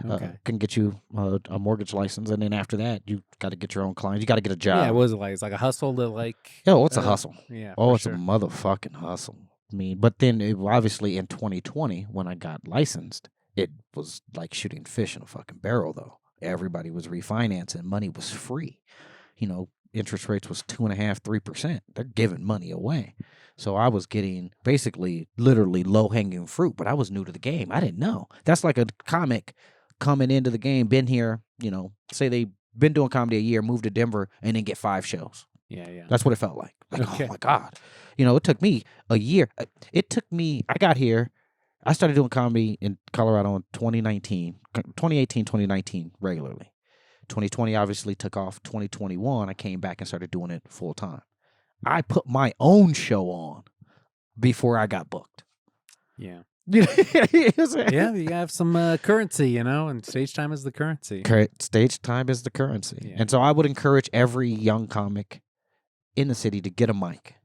Okay. Can get you a mortgage license, and then after that, you got to get your own clients. You got to get a job. Yeah, what was it like? It's like a hustle to like. Yo, it's a hustle. Yeah. Oh, for it's sure. a motherfucking hustle. I mean, but then obviously in 2020, when I got licensed, it was like shooting fish in a fucking barrel. Though everybody was refinancing, money was free. You know, interest rates was 2.5%, 3%. They're giving money away. So I was getting basically literally low hanging fruit, but I was new to the game. I didn't know. That's like a comic coming into the game, been here, you know, say they been doing comedy a year, moved to Denver, and then get 5 shows. Yeah. That's what it felt like. Like, Okay. oh my God. You know, it took me a year. I got here. I started doing comedy in Colorado in 2018, 2019 regularly. 2020 obviously took off. 2021, I came back and started doing it full time. I put my own show on before I got booked. Yeah. Yeah, you have some currency, you know, and stage time is the currency. Stage time is the currency. Yeah. And so I would encourage every young comic in the city to get a mic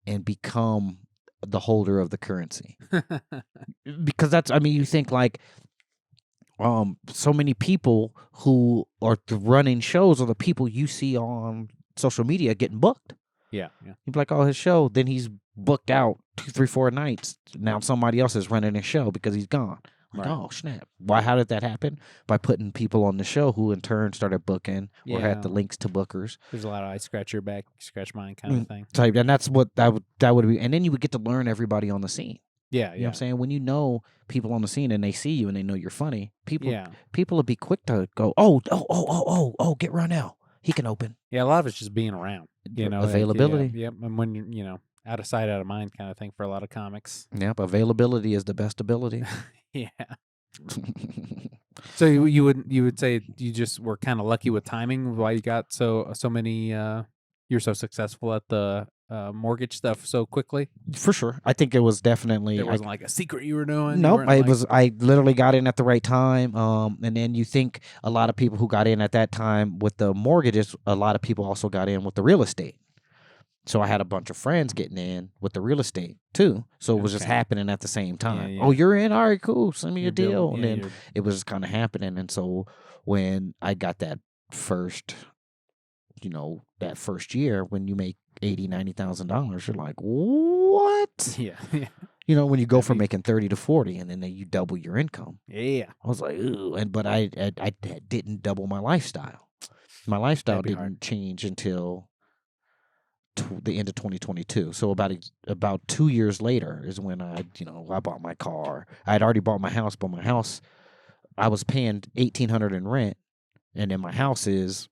and become the holder of the currency. Because that's, I mean, you think like so many people who are running shows are the people you see on social media getting booked. Yeah. You'd be like, oh, his show. Then he's booked out 2, 3, 4 nights. Now somebody else is running his show because he's gone. Like, Right. oh, snap. Why? How did that happen? By putting people on the show who in turn started booking or had the Yeah. links to bookers. There's a lot of I scratch your back, scratch mine kind of thing. Type, and that's what that would be. And then you would get to learn everybody on the scene. Yeah. You know what I'm saying? When you know people on the scene and they see you and they know you're funny, people will be quick to go, oh, get Ronell. He can open. Yeah, a lot of it's just being around. You know, availability. Like, yep. And when you're, you know, out of sight, out of mind kind of thing for a lot of comics. Yep. Availability is the best ability. Yeah. So you would say you just were kind of lucky with timing, why you got so many you're so successful at the mortgage stuff so quickly? For sure. I think it was definitely There wasn't like a secret you were doing. No, I literally got in at the right time. And then you think a lot of people who got in at that time with the mortgages, a lot of people also got in with the real estate. So I had a bunch of friends getting in with the real estate too. So it was just happening at the same time. Yeah. Oh, you're in? All right, cool. Send me a deal. Building, and then it was just kind of happening. And so when I got that first, that first year, when you make $80,000-$90,000, you're like, what? Yeah. When you go from making 30 to 40 and then you double your income. Yeah. I was like, ooh. But I didn't double my lifestyle. My lifestyle didn't change until the end of 2022. So about 2 years later is when I bought my car. I had already bought my house, but my house, I was paying $1,800 in rent, and then my house is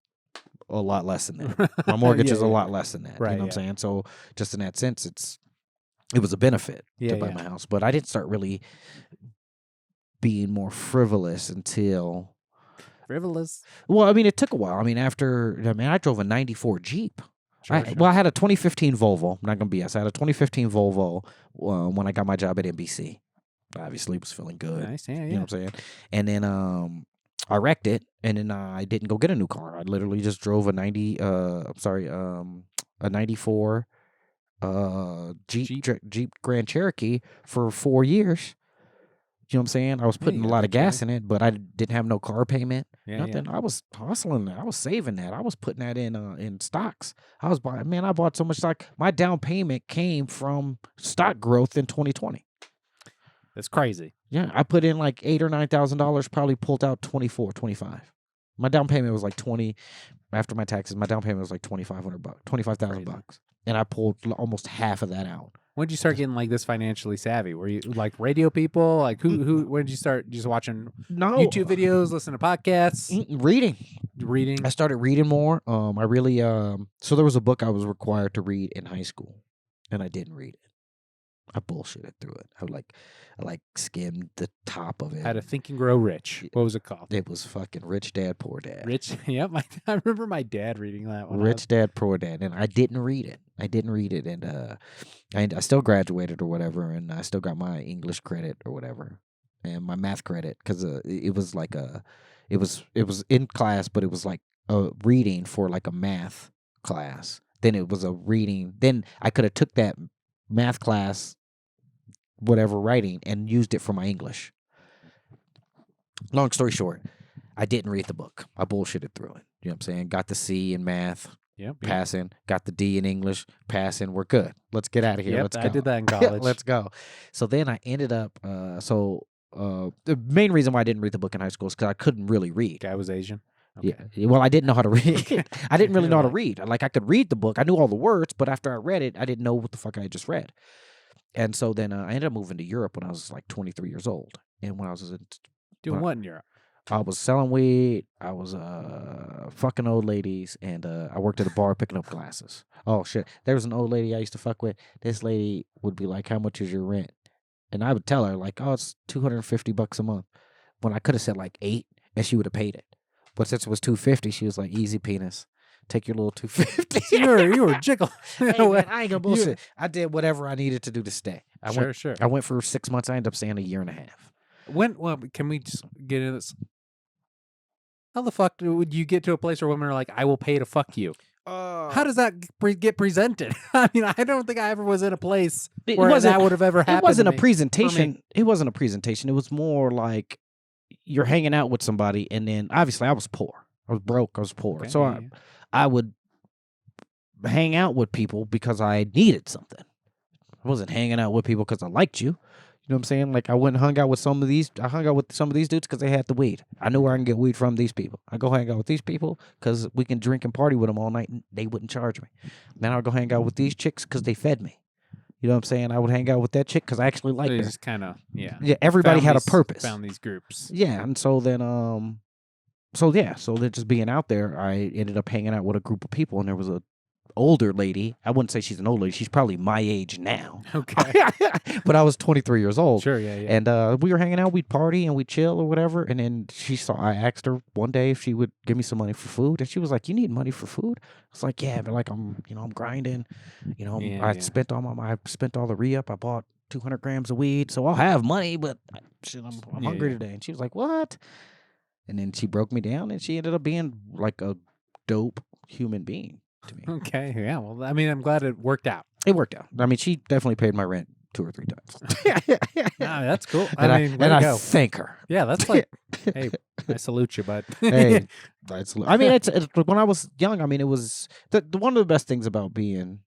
a lot less than that. My mortgage is a lot less than that. Right, you know what I'm saying? So just in that sense, it was a benefit to buy my house. But I didn't start really being more frivolous until... Frivolous? Well, I mean, it took a while. I mean, I drove a 94 Jeep. Sure. Well, I had a 2015 Volvo. I'm not going to BS. I had a 2015 Volvo when I got my job at NBC. Obviously, was feeling good. Nice, yeah. You know what I'm saying? And then I wrecked it, and then I didn't go get a new car. I literally just drove a 94 Jeep Grand Cherokee for 4 years. You know what I'm saying? I was putting a lot of gas in it, but I didn't have no car payment. Nothing. Yeah. I was hustling that. I was saving that. I was putting that in stocks. I bought so much stock. My down payment came from stock growth in 2020. That's crazy. Yeah, I put in like $8,000 or $9,000, probably pulled out 24, 25. My down payment was like 20 after my taxes. My down payment was like $2,500, $25,000, and I pulled almost half of that out. When did you start getting like this financially savvy? Were you like radio people? Like who? When did you start just watching YouTube videos, listening to podcasts, reading? I started reading more. I really so there was a book I was required to read in high school, and I didn't read it. I bullshitted through it. I skimmed the top of it. How to Think and Grow Rich. What was it called? It was fucking Rich Dad Poor Dad. Rich. Yep. I remember my dad reading that one. Rich Dad Poor Dad, and I didn't read it. And I still graduated or whatever, and I still got my English credit or whatever, and my math credit because it was like it was in class, but it was like a reading for like a math class Then it was a reading. Then I could have took that math class, whatever writing, and used it for my English. Long story short, I didn't read the book. I bullshitted through it. You know what I'm saying? Got the C in math, passing. Got the D in English, passing. We're good. Let's get out of here. Let's go. I did that in college. Let's go. So then I ended up, the main reason why I didn't read the book in high school is because I couldn't really read. Guy was Asian? Okay. Yeah. Well, I didn't know how to read. I didn't really know how to read. Like, I could read the book. I knew all the words, but after I read it, I didn't know what the fuck I had just read. And so then I ended up moving to Europe when I was like 23 years old. And when I was doing what in Europe? I was selling weed. I was fucking old ladies, and I worked at a bar picking up glasses. Oh shit! There was an old lady I used to fuck with. This lady would be like, "How much is your rent?" And I would tell her like, "Oh, it's $250 a month." When I could have said like $8, and she would have paid it. But since it was $250, she was like, "Easy penis, take your little $250." You were jiggle. Hey, man, I ain't gonna bullshit. I did whatever I needed to do to stay. Sure. I went for 6 months. I ended up staying a year and a half. Well, can we just get into this? How the fuck would you get to a place where women are like, "I will pay to fuck you"? How does that get presented? I mean, I don't think I ever was in a place where that would have ever happened. It wasn't a presentation. It wasn't a presentation. It was more like you're hanging out with somebody, and then obviously I was poor. I was broke. I was poor. Okay. So I would hang out with people because I needed something. I wasn't hanging out with people because I liked you. You know what I'm saying? Like, I went and hung out with some of these. I hung out with some of these dudes because they had the weed. I knew where I can get weed from these people. I go hang out with these people because we can drink and party with them all night and they wouldn't charge me. Then I would go hang out with these chicks because they fed me. You know what I'm saying? I would hang out with that chick because I actually liked her. Just kind of, Yeah, everybody had a purpose. Found these groups. Yeah, and so then, so then just being out there, I ended up hanging out with a group of people, and there was a older lady. I wouldn't say she's an old lady. She's probably my age now. Okay. But I was 23 years old. Sure, yeah. And we were hanging out. We'd party and we'd chill or whatever. And then I asked her one day if she would give me some money for food. And she was like, "You need money for food?" I was like, "Yeah, but like I'm grinding. I spent all the re-up. I bought 200 grams of weed. So I'll have money, but I'm hungry today." And she was like, "What?" And then she broke me down and she ended up being like a dope human being to me. Okay, yeah. Well, I mean, I'm glad it worked out. It worked out. I mean, she definitely paid my rent 2 or 3 times. Nah, that's cool. I thank her. Yeah, that's like, hey, I salute you, bud. Hey, I mean, it's when I was young. I mean, it was one of the best things about being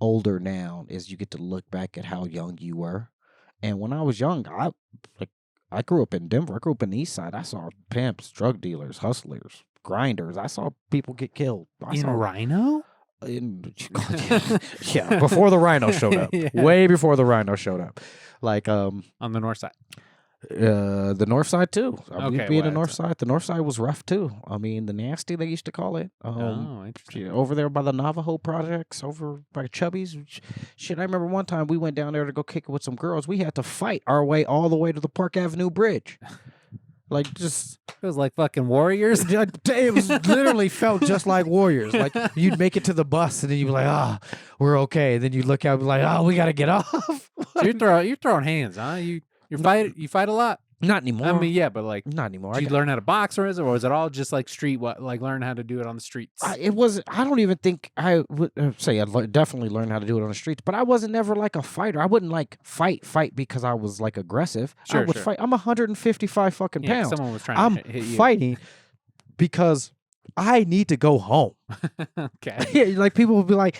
older now is you get to look back at how young you were. And when I was young, I grew up in Denver. I grew up in the East Side. I saw pimps, drug dealers, hustlers, grinders. I saw people get killed. In Rhino? Yeah, before the Rhino showed up. Yeah. Way before the Rhino showed up. Like on the north side. The north side too. Okay, being the north side. The north side was rough too. I mean, the nasty they used to call it. Interesting. Over there by the Navajo projects, over by Chubby's. Shit, I remember one time we went down there to go kick it with some girls. We had to fight our way all the way to the Park Avenue Bridge. Like, just it was like fucking warriors. It was literally felt just like warriors. Like, you'd make it to the bus and then you'd be like, we're okay. And then you look out and be like, we gotta get off. So you're throwing hands, huh? You fight a lot? Not anymore. I mean, yeah, but like not anymore. Did you learn how to box, or was it all just like street? Like learn how to do it on the streets? It was. I don't even think I would say I'd definitely learn how to do it on the streets. But I wasn't never like a fighter. I wouldn't like fight because I was like aggressive. Sure, I would fight. I'm 155 fucking pounds. Someone was trying to hit you. Fighting because I need to go home. Okay. Like people would be like,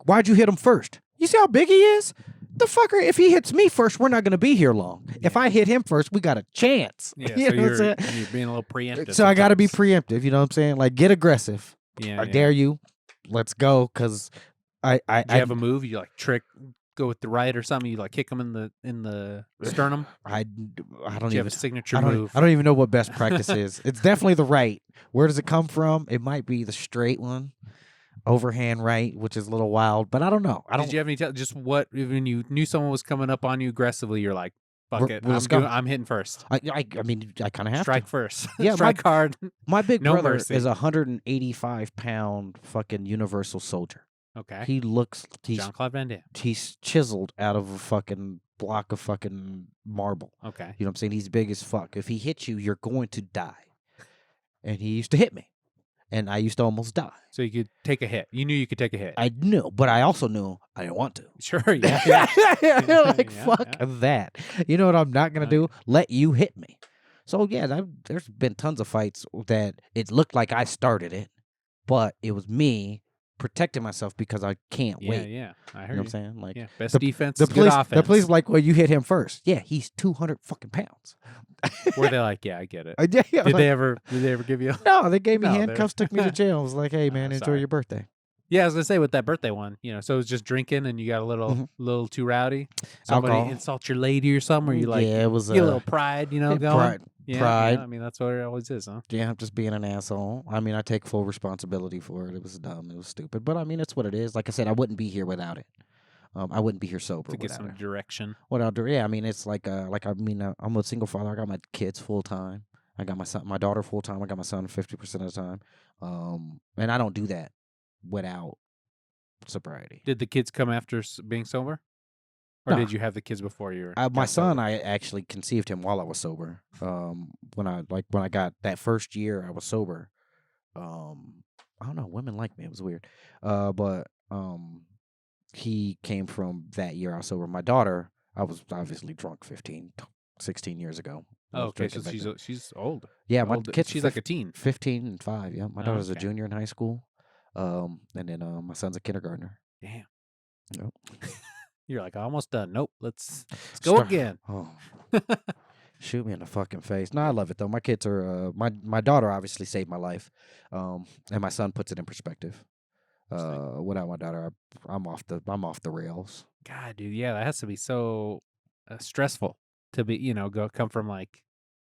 why'd you hit him first? You see how big he is? The fucker, if he hits me first, we're not going to be here long. Yeah. If I hit him first, we got a chance. Yeah, so you're being a little preemptive. So I got to be preemptive, you know what I'm saying? Like, get aggressive. Yeah, I dare you. Let's go, because Do you have a move? You like go with the right or something? You like kick him in the sternum? I don't Do you have a signature move? I don't even know what best practice is. It's definitely the right. Where does it come from? It might be the straight one. Overhand right, which is a little wild, but I don't know. Did you have any just what when you knew someone was coming up on you aggressively? You're like, fuck it, I'm hitting first. I mean, I kind of have strike to. first. Yeah, strike hard. My big no brother mercy. is 185-pound fucking universal soldier. Okay, he's Jean-Claude Van Damme. He's chiseled out of a fucking block of fucking marble. Okay, you know what I'm saying? He's big as fuck. If he hits you, you're going to die. And he used to hit me. and I used to almost die. So you could take a hit. You knew you could take a hit. I knew, but I also knew I didn't want to. Sure, yeah. Like, fuck that. You know what I'm not going to do? Let you hit me. So, yeah, there's been tons of fights that it looked like I started it, but it was me protecting myself because I can't wait. Yeah, I heard you. Know what I'm saying? Like, best defense, good offense. The police like, well, you hit him first. Yeah, he's 200 fucking pounds. Were they like, yeah, I get it. Did they ever give you? No, they gave me handcuffs, took me to jail. I was like, hey, man, enjoy your birthday. Yeah, I was gonna say with that birthday one, so it was just drinking and you got a little too rowdy. Somebody insult your lady or something, or you like, it was a little pride, going. Pride. I mean, that's what it always is, huh? Yeah, I'm just being an asshole. I mean, I take full responsibility for it. It was dumb. It was stupid. But I mean, it's what it is. Like I said, I wouldn't be here without it. I wouldn't be here sober to get some direction. Yeah, I mean, it's like I'm a single father. I got my kids full time. I got my daughter full time. I got my son 50% of the time. And I don't do that without sobriety. Did the kids come after being sober, or did you have the kids before you were? My son, sober? I actually conceived him while I was sober. When I got that first year I was sober. I don't know. Women like me. It was weird. But he came from that year I was sober. My daughter, I was obviously drunk 16 years ago. Oh, okay, so she's old. Yeah, my kid, she's like a teen. 15 and 5, yeah. My daughter's a junior in high school. And then my son's a kindergartner. Damn. Nope. You're like, almost done. Nope, let's go again. Oh. Shoot me in the fucking face. No, I love it though. My kids are my daughter obviously saved my life. And my son puts it in perspective. Without my daughter, I'm off the rails. God, dude, yeah, that has to be so stressful to be, come from like,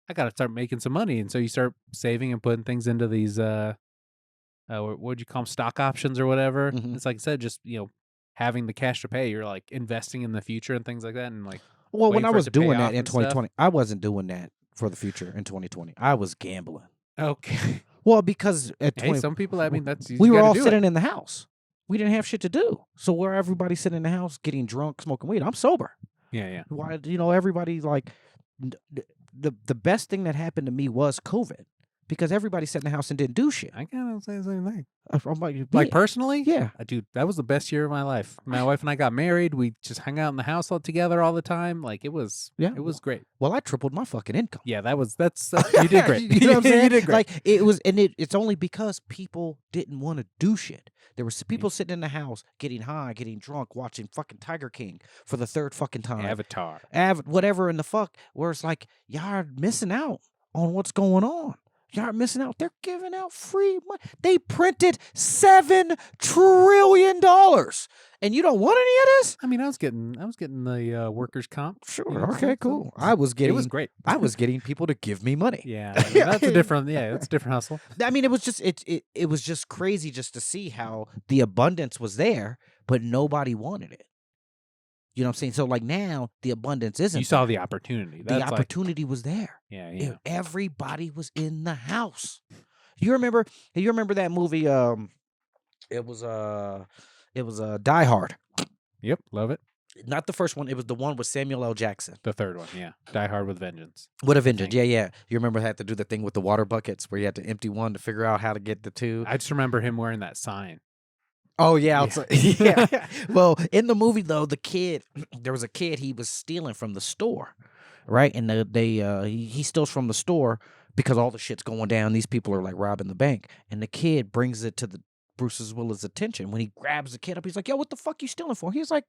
I got to start making some money, and so you start saving and putting things into these what'd you call them, stock options or whatever. Mm-hmm. It's like instead of just having the cash to pay, you're like investing in the future and things like that, and like. Well, when I was doing that in 2020, I wasn't doing that for the future in 2020. I was gambling. Okay. Well, because at some people, I mean, that's we were all sitting in the house. We didn't have shit to do, so where everybody sitting in the house getting drunk, smoking weed. I'm sober. Yeah. Why? Everybody like the best thing that happened to me was COVID. Because everybody sat in the house and didn't do shit. I can't say the same thing. Like personally? Yeah. Dude, that was the best year of my life. My wife and I got married. We just hung out in the house all together all the time. Like, it was great. Well, I tripled my fucking income. Yeah, that's you did great. You know what I'm saying? You did great. Like, it's only because people didn't want to do shit. There were people sitting in the house getting high, getting drunk, watching fucking Tiger King for the third fucking time. Avatar. Whatever in the fuck, where it's like, y'all are missing out on what's going on. Y'all are missing out. They're giving out free money. They printed $7 trillion, and you don't want any of this. I mean, I was getting the workers' comp. Sure. Okay. Cool. It was great. I was getting people to give me money. Yeah. That's a different. Yeah, that's a different hustle. I mean, it was just it was just crazy just to see how the abundance was there, but nobody wanted it. You know what I'm saying? So like now the abundance isn't. You saw the opportunity. The opportunity was there. Yeah. Everybody was in the house. You remember that movie? It was Die Hard. Yep, love it. Not the first one. It was the one with Samuel L. Jackson. The third one, yeah. Die Hard with Vengeance. With a Vengeance, yeah. You remember I had to do the thing with the water buckets where you had to empty one to figure out how to get the two. I just remember him wearing that sign. Oh yeah. Yeah. Well, in the movie though, there was a kid he was stealing from the store, right? And he steals from the store because all the shit's going down. These people are like robbing the bank, and the kid brings it to Bruce Willis' attention. When he grabs the kid up, he's like, "Yo, what the fuck you stealing for?" He's like,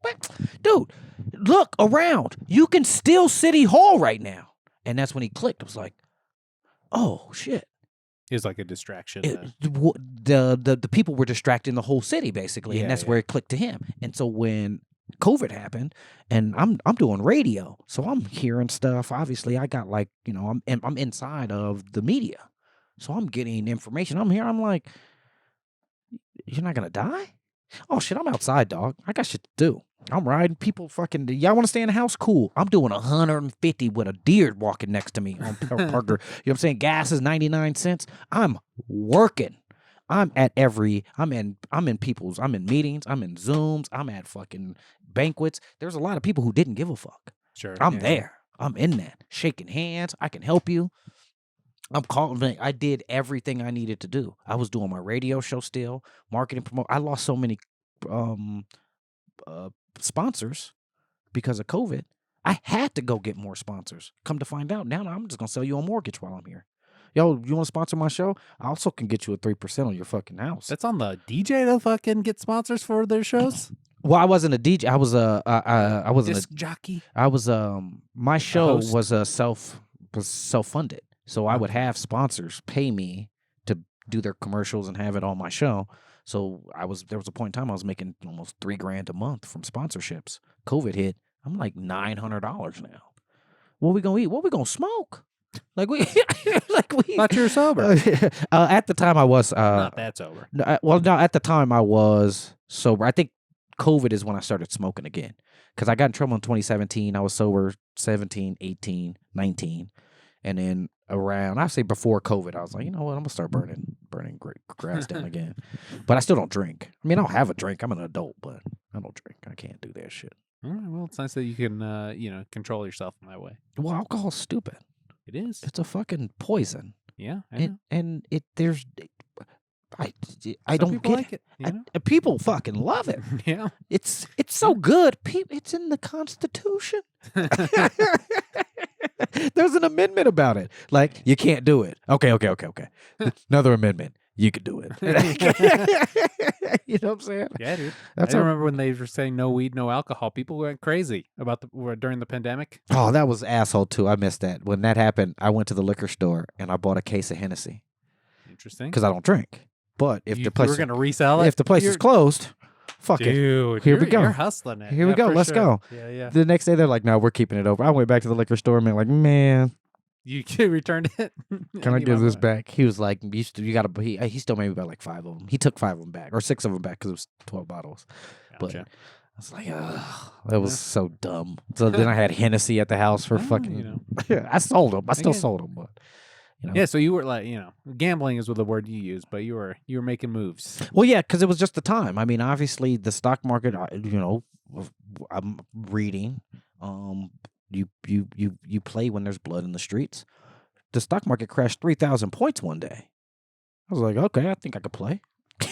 "Dude, look around. You can steal City Hall right now." And that's when he clicked. It was like, "Oh shit." It was like a distraction. The people were distracting the whole city basically, and that's where it clicked to him. And so when COVID happened, and I'm doing radio, so I'm hearing stuff. Obviously, I got like I'm inside of the media, so I'm getting information. I'm here. I'm like, you're not gonna die? Oh shit, I'm outside, dog. I got shit to do. I'm riding. People fucking, y'all want to stay in the house? Cool. I'm doing 150 with a deer walking next to me on Parker. You know what I'm saying? Gas is 99 cents. I'm working. I'm in meetings. I'm in Zooms. I'm at fucking banquets. There's a lot of people who didn't give a fuck. Sure. I'm there. I'm in that. Shaking hands. I can help you. I'm calling. I did everything I needed to do. I was doing my radio show still, marketing, promote. I lost so many um, uh, sponsors because of COVID. I had to go get more sponsors. Come to find out, now I'm just gonna sell you a mortgage while I'm here. Yo, you want to sponsor my show? I also can get you a 3% on your fucking house. That's on the DJ to fucking get sponsors for their shows. Well, I wasn't a DJ. I was I wasn't disc jockey. I was my show was self-funded. So I would have sponsors pay me to do their commercials and have it on my show. So there was a point in time I was making almost $3,000 a month from sponsorships. COVID hit. I'm like $900 now. What we gonna eat? What we gonna smoke? Like we Thought you were sober. At the time I was not that sober. No, at the time I was sober. I think COVID is when I started smoking again. Because I got in trouble in 2017. I was sober 17, 18, 19. And then around, I say before COVID, I was like, you know what, I'm going to start burning grass down again. But I still don't drink. I mean, I don't have a drink. I'm an adult, but I don't drink. I can't do that shit. All right, well, it's nice that you can, control yourself in that way. Well, alcohol's stupid. It is. It's a fucking poison. Yeah, I know. And there's... I Some don't people get like it. You know? People fucking love it. Yeah. It's so good. It's in the Constitution. There's an amendment about it. Like, you can't do it. Okay. Another amendment. You could do it. You know what I'm saying? Yeah, dude. I remember when they were saying no weed, no alcohol. People went crazy about during the pandemic. Oh, that was asshole too. I missed that. When that happened, I went to the liquor store and I bought a case of Hennessy. Interesting. Because I don't drink. But if the place we're gonna resell it, if the place is closed, fuck dude, it. Here we go. You're hustling it. Here we go. Let's go. Yeah. The next day they're like, "No, we're keeping it over." I went back to the liquor store and like, "Man, you returned it. Can I give this back?" He was like, "You got to." He still made me buy like 5 of them. He took 5 of them back or 6 of them back because it was 12 bottles. Gotcha. But I was like, that was so dumb. So then I had Hennessy at the house for fucking. I sold them. I still sold them, but. Yeah, so you were like, gambling is the word you use, but you were making moves. Well, yeah, because it was just the time. I mean, obviously, the stock market. I'm reading. You play when there's blood in the streets. The stock market crashed 3,000 points one day. I was like, okay, I think I could play.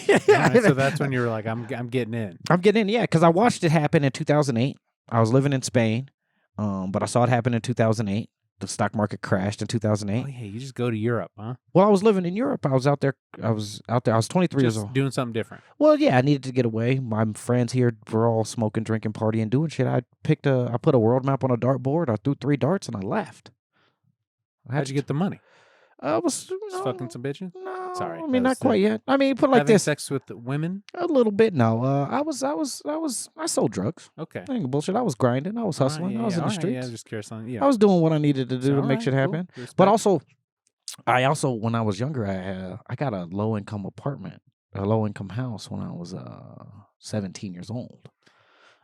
Right, so that's when you were like, I'm getting in. I'm getting in, yeah, because I watched it happen in 2008. I was living in Spain, but I saw it happen in 2008. The stock market crashed in 2008. Oh, yeah, you just go to Europe, huh? Well, I was living in Europe. I was out there. I was 23 years old. Doing something different. Well, yeah, I needed to get away. My friends here were all smoking, drinking, partying, doing shit. I put a world map on a dartboard. I threw 3 darts and I left. How'd you get the money? I was just fucking some bitches. No, sorry. I mean, not quite yet. I mean, put like having this. Sex with women? A little bit. No, I sold drugs. Okay. I ain't bullshit. I was grinding. I was hustling. I was in the streets. Yeah, just curious on. Yeah. I was doing what I needed to do to make shit happen. Cool. But also, when I was younger, I got a low income apartment, a low income house when I was 17 years old.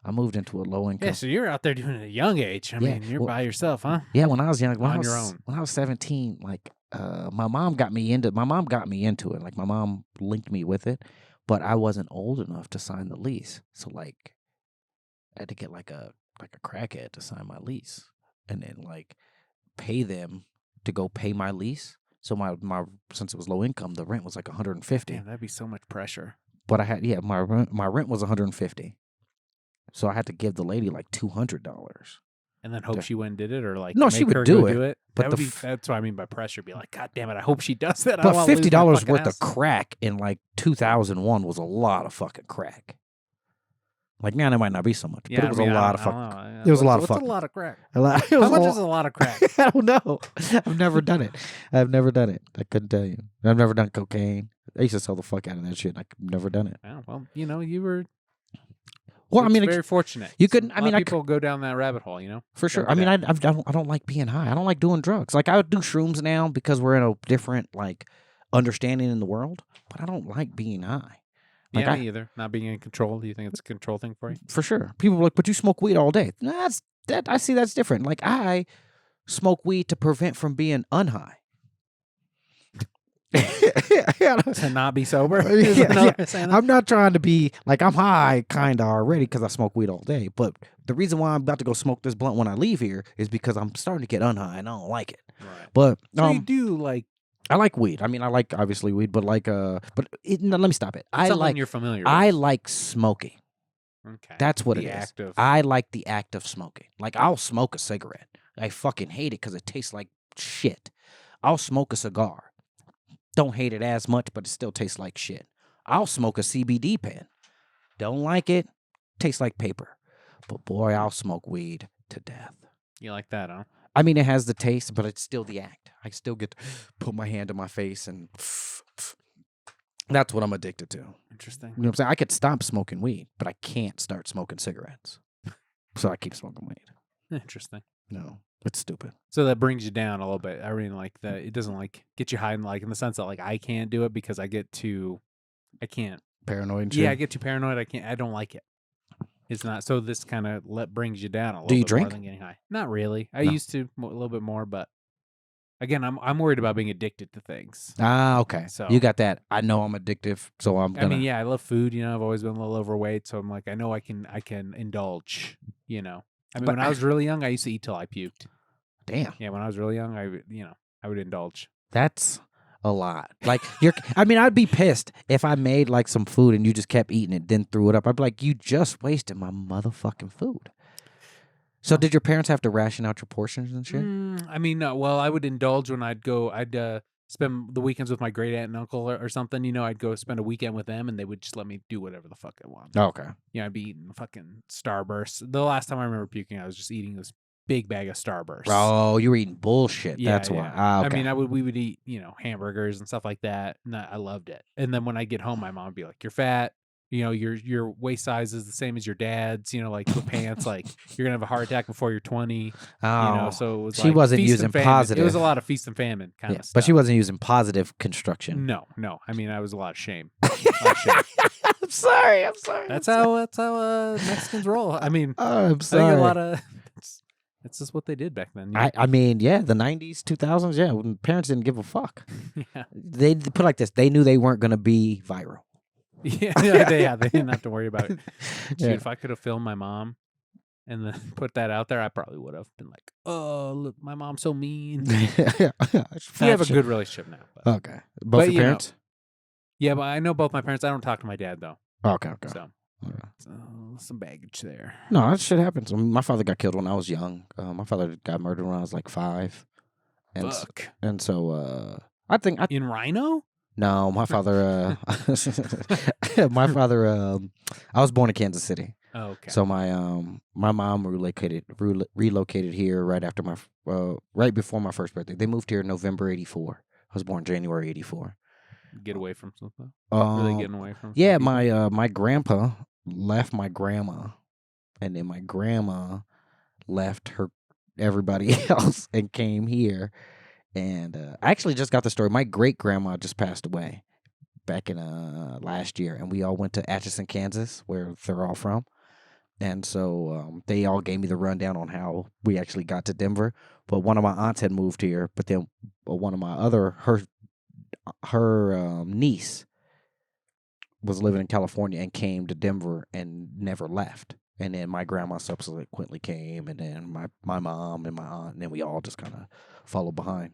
I moved into a low income. Yeah, so you're out there doing it at a young age. I mean, you're by yourself, huh? Yeah, when I was young, on your own. When I was 17, like my mom got me into it. Like my mom linked me with it, but I wasn't old enough to sign the lease. So like I had to get like a crackhead to sign my lease and then like pay them to go pay my lease. So my since it was low income, the rent was like $150. Yeah, that'd be so much pressure. But I had my rent was $150. So I had to give the lady like $200. And then hope she went and did it, or like no, she would do it. But that's what I mean by pressure. Be like, God damn it, I hope she does that. But $50 worth of crack in like 2001 was a lot of fucking crack. Like now it might not be so much, but it was a lot of fucking. It was a lot of fucking. What's a lot of crack? How much is a lot of crack? I don't know. I've never done it. I couldn't tell you. I've never done cocaine. I used to sell the fuck out of that shit. I've never done it. Yeah, well, you were. Well, I mean, very fortunate. You couldn't. I mean, people go down that rabbit hole, For sure. I mean, I don't like being high. I don't like doing drugs. Like I would do shrooms now because we're in a different like understanding in the world. But I don't like being high. Like me either. Not being in control. Do you think it's a control thing for you? For sure. People are like, but you smoke weed all day. I see that's different. Like I smoke weed to prevent from being unhigh. To not be sober. I'm not trying to be like I'm high kind of already because I smoke weed all day. But the reason why I'm about to go smoke this blunt when I leave here is because I'm starting to get unhigh and I don't like it. Right. But so you do like I like weed. I mean, I like obviously weed, but no, let me stop it. It's something you're familiar with. I like smoking. Okay. That's what the it is. act of. I like the act of smoking. Like, I'll smoke a cigarette. I fucking hate it because it tastes like shit. I'll smoke a cigar. Don't hate it as much, but it still tastes like shit. I'll smoke a CBD pen. Don't like it. Tastes like paper. But boy, I'll smoke weed to death. You like that, huh? I mean, it has the taste, but it's still the act. I still get to put my hand in my face and that's what I'm addicted to. Interesting. You know what I'm saying? I could stop smoking weed, but I can't start smoking cigarettes. So I keep smoking weed. Interesting. No, it's stupid. So that brings you down a little bit. I mean, like it doesn't like get you high in the sense that like I can't do it because I can't. Paranoid and shit? Yeah, I get too paranoid. I don't like it. It's not. So this kind of brings you down a little Do you bit drink? more than getting high. Not really. I No. used to a little bit more, but again, I'm worried about being addicted to things. Ah, okay. So you got that. I know I'm addictive, so I'm gonna. I mean, yeah, I love food. I've always been a little overweight, so I'm like, I know I can indulge. I mean, But when I was really young, I used to eat till I puked. Damn. Yeah, when I was really young, I would indulge. That's a lot. Like I mean, I'd be pissed if I made like some food and you just kept eating it, then threw it up. I'd be like, you just wasted my motherfucking food. So did your parents have to ration out your portions and shit? I mean, well, I would indulge when I'd spend the weekends with my great aunt and uncle or something. I'd go spend a weekend with them, and they would just let me do whatever the fuck I want. Okay. I'd be eating fucking Starburst. The last time I remember puking, I was just eating this big bag of Starburst. Oh, you were eating bullshit. Yeah, That's why. Ah, okay. I mean, we would eat, hamburgers and stuff like that, and I loved it. And then when I get home, my mom would be like, "You're fat. Your waist size is the same as your dad's. Like with pants, like you're gonna have a heart attack before you're 20. Oh, so it was she wasn't feast using and famine. positive. It was a lot of feast and famine kind of stuff. But she wasn't using positive construction. No. I mean, I was a lot of shame. I'm sorry. That's how Mexicans roll. I mean, I'm I sorry. think a lot of that's just what they did back then. I mean, yeah, the 90s, 2000s, yeah, when parents didn't give a fuck. Yeah. They put it like this. They knew they weren't going to be viral. Yeah, they didn't have to worry about it. Dude, Yeah. if I could have filmed my mom and then put that out there, I probably would have been like, "Oh, look, my mom's so mean." We have a good relationship now. But, Okay. Both your parents? yeah, but I know both my parents. I don't talk to my dad though. Okay. So some baggage there. No, that shit happens. I mean, my father got killed when I was young. My father got murdered when I was like 5. And Fuck. So I think In Rhino? No, my father. I was born in Kansas City. Oh, okay. So my mom relocated here right after right before my first birthday. They moved here in November '84. I was born January '84. Get away from something. Really getting away from. Yeah, my grandpa left my grandma, and then my grandma left everybody else and came here. And I actually just got the story. My great grandma just passed away back in last year, and we all went to Atchison, Kansas, where they're all from. And so they all gave me the rundown on how we actually got to Denver. But one of my aunts had moved here, but then one of my her niece was living in California and came to Denver and never left. And then my grandma subsequently came, and then my mom and my aunt, and then we all just kind of followed behind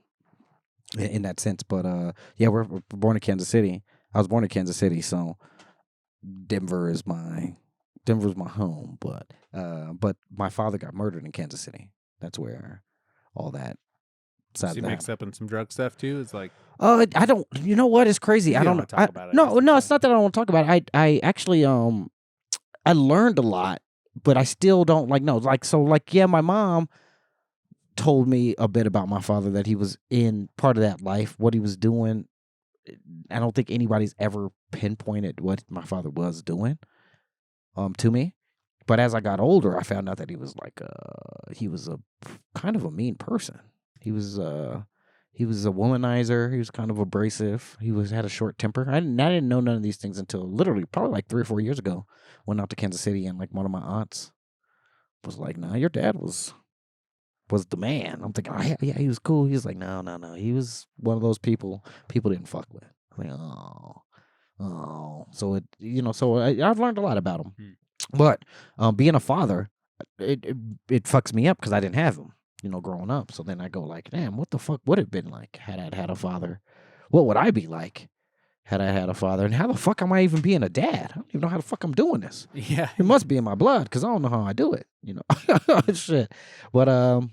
in that sense. But yeah, we're born in Kansas City. I was born in Kansas City, so Denver is my home. But my father got murdered in Kansas City. That's where all that. Does he mix up in some drug stuff too? It's like, I don't. You know what? It's crazy. I don't want to talk about it. No, it's not that I don't want to talk about it. I actually I learned a lot, but I still don't know. Yeah, my mom told me a bit about my father, that he was in part of that life, what he was doing. I don't think anybody's ever pinpointed what my father was doing to me. But as I got older, I found out that he was he was a kind of a mean person. He was a womanizer. He was kind of abrasive. He had a short temper. I didn't know none of these things until literally probably 3 or 4 years ago. Went out to Kansas City, and one of my aunts was like, "Nah, your dad was the man." I'm thinking, "Oh yeah, he was cool." He was like, "No, he was one of those people didn't fuck with." I'm like, oh. So I've learned a lot about him. But being a father, it fucks me up because I didn't have him, growing up. So then I go damn, what the fuck would it have been like had I had a father what would I be like had I had a father? And how the fuck am I even being a dad? I don't even know how the fuck I'm doing this. Yeah. It must be in my blood because I don't know how I do it, Shit. But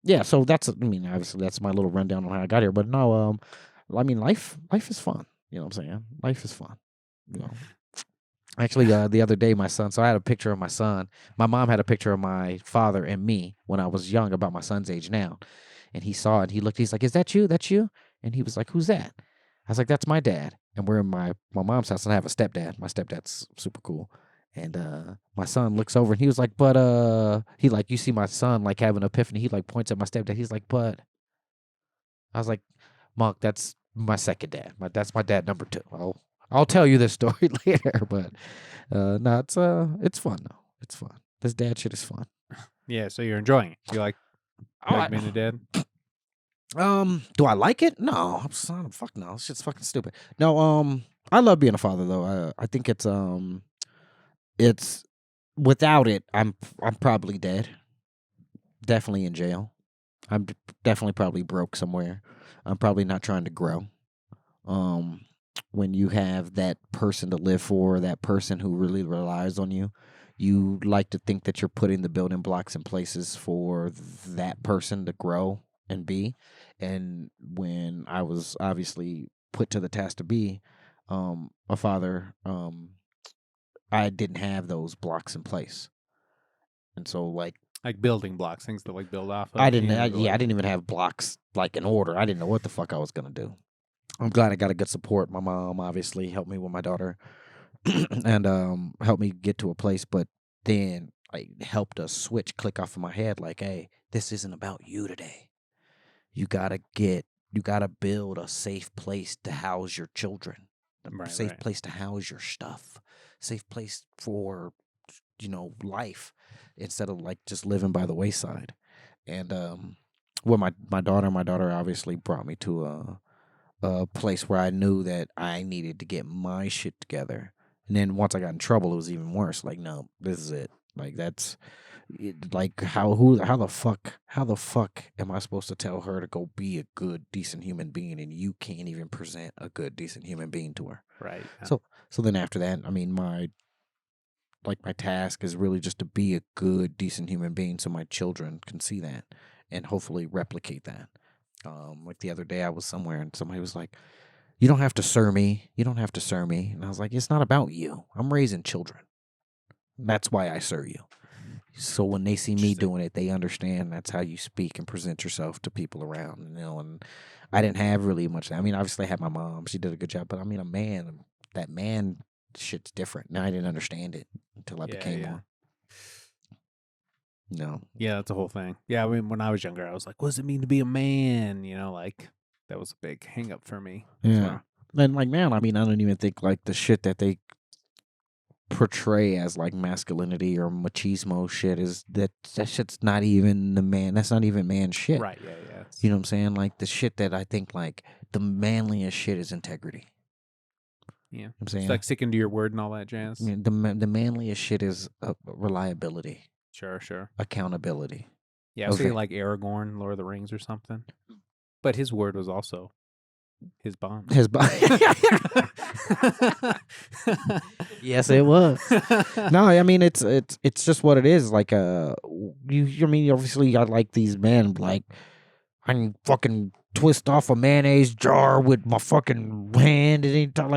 yeah, so that's obviously that's my little rundown on how I got here. But no, life is fun. You know what I'm saying? Life is fun. Actually, the other day, my son. So I had a picture of my son. My mom had a picture of my father and me when I was young, about my son's age now. And he saw it. He looked. He's like, "Is that you? That's you?" And he was like, "Who's that?" I was like, "That's my dad." And we're in my mom's house, and I have a stepdad. My stepdad's super cool. And my son looks over, and he was like, "But he like, you see my son like having an epiphany." He like points at my stepdad. He's like, "But," I was like, "Monk, that's my second dad. That's my dad number 2. I'll tell you this story later." But no, it's fun though. It's fun. This dad shit is fun. Yeah, so you're enjoying it. You like being a dad? Do I like it? No, fuck no. This shit's fucking stupid. No, I love being a father though. I think it's without it, I'm probably dead. Definitely in jail. I'm definitely probably broke somewhere. I'm probably not trying to grow. When you have that person to live for, that person who really relies on you, you like to think that you're putting the building blocks in places for that person to grow and be. And when I was obviously put to the task to be a father, I didn't have those blocks in place. And so like building blocks, things to like build off of. I didn't even have blocks like in order. I didn't know what the fuck I was gonna do. I'm glad I got a good support. My mom obviously helped me with my daughter and helped me get to a place, but then helped a switch click off of my head like, hey, this isn't about you today. You gotta build a safe place to house your children. A safe place to house your stuff. Safe place for life, instead of like just living by the wayside. And well, my daughter obviously brought me to a place where I knew that I needed to get my shit together. And then once I got in trouble, it was even worse. Like, no, this is it. Like, that's it, like how the fuck am I supposed to tell her to go be a good, decent human being, and you can't even present a good, decent human being to her? Right. Yeah. So then after that, I mean, my task is really just to be a good, decent human being, so my children can see that and hopefully replicate that. Like the other day, I was somewhere and somebody was like, "You don't have to sir me. You don't have to sir me." And I was like, "It's not about you. I'm raising children. That's why I sir you." So when they see me doing it, they understand that's how you speak and present yourself to people around. And I didn't have really much. I mean, obviously I had my mom. She did a good job. But I mean, that man shit's different. Now I didn't understand it until I became one. No. Yeah, that's the whole thing. Yeah, I mean, when I was younger, I was like, what does it mean to be a man? Like, that was a big hang up for me. Yeah. And like, man, I mean, I don't even think like the shit that they portray as like masculinity or machismo shit is that shit's not even the man. That's not even man shit. Right, yeah. You know what I'm saying? Like the shit that I think like the manliest shit is integrity. Yeah. I'm saying it's like sticking to your word and all that jazz. I mean, the manliest shit is reliability. Sure. Accountability. Yeah, I was thinking like Aragorn, Lord of the Rings or something. But his word was also his bond. His bond. Yes, it was. No, I mean it's just what it is. Like I mean, obviously you got like these men like I can fucking twist off a mayonnaise jar with my fucking hand at any time.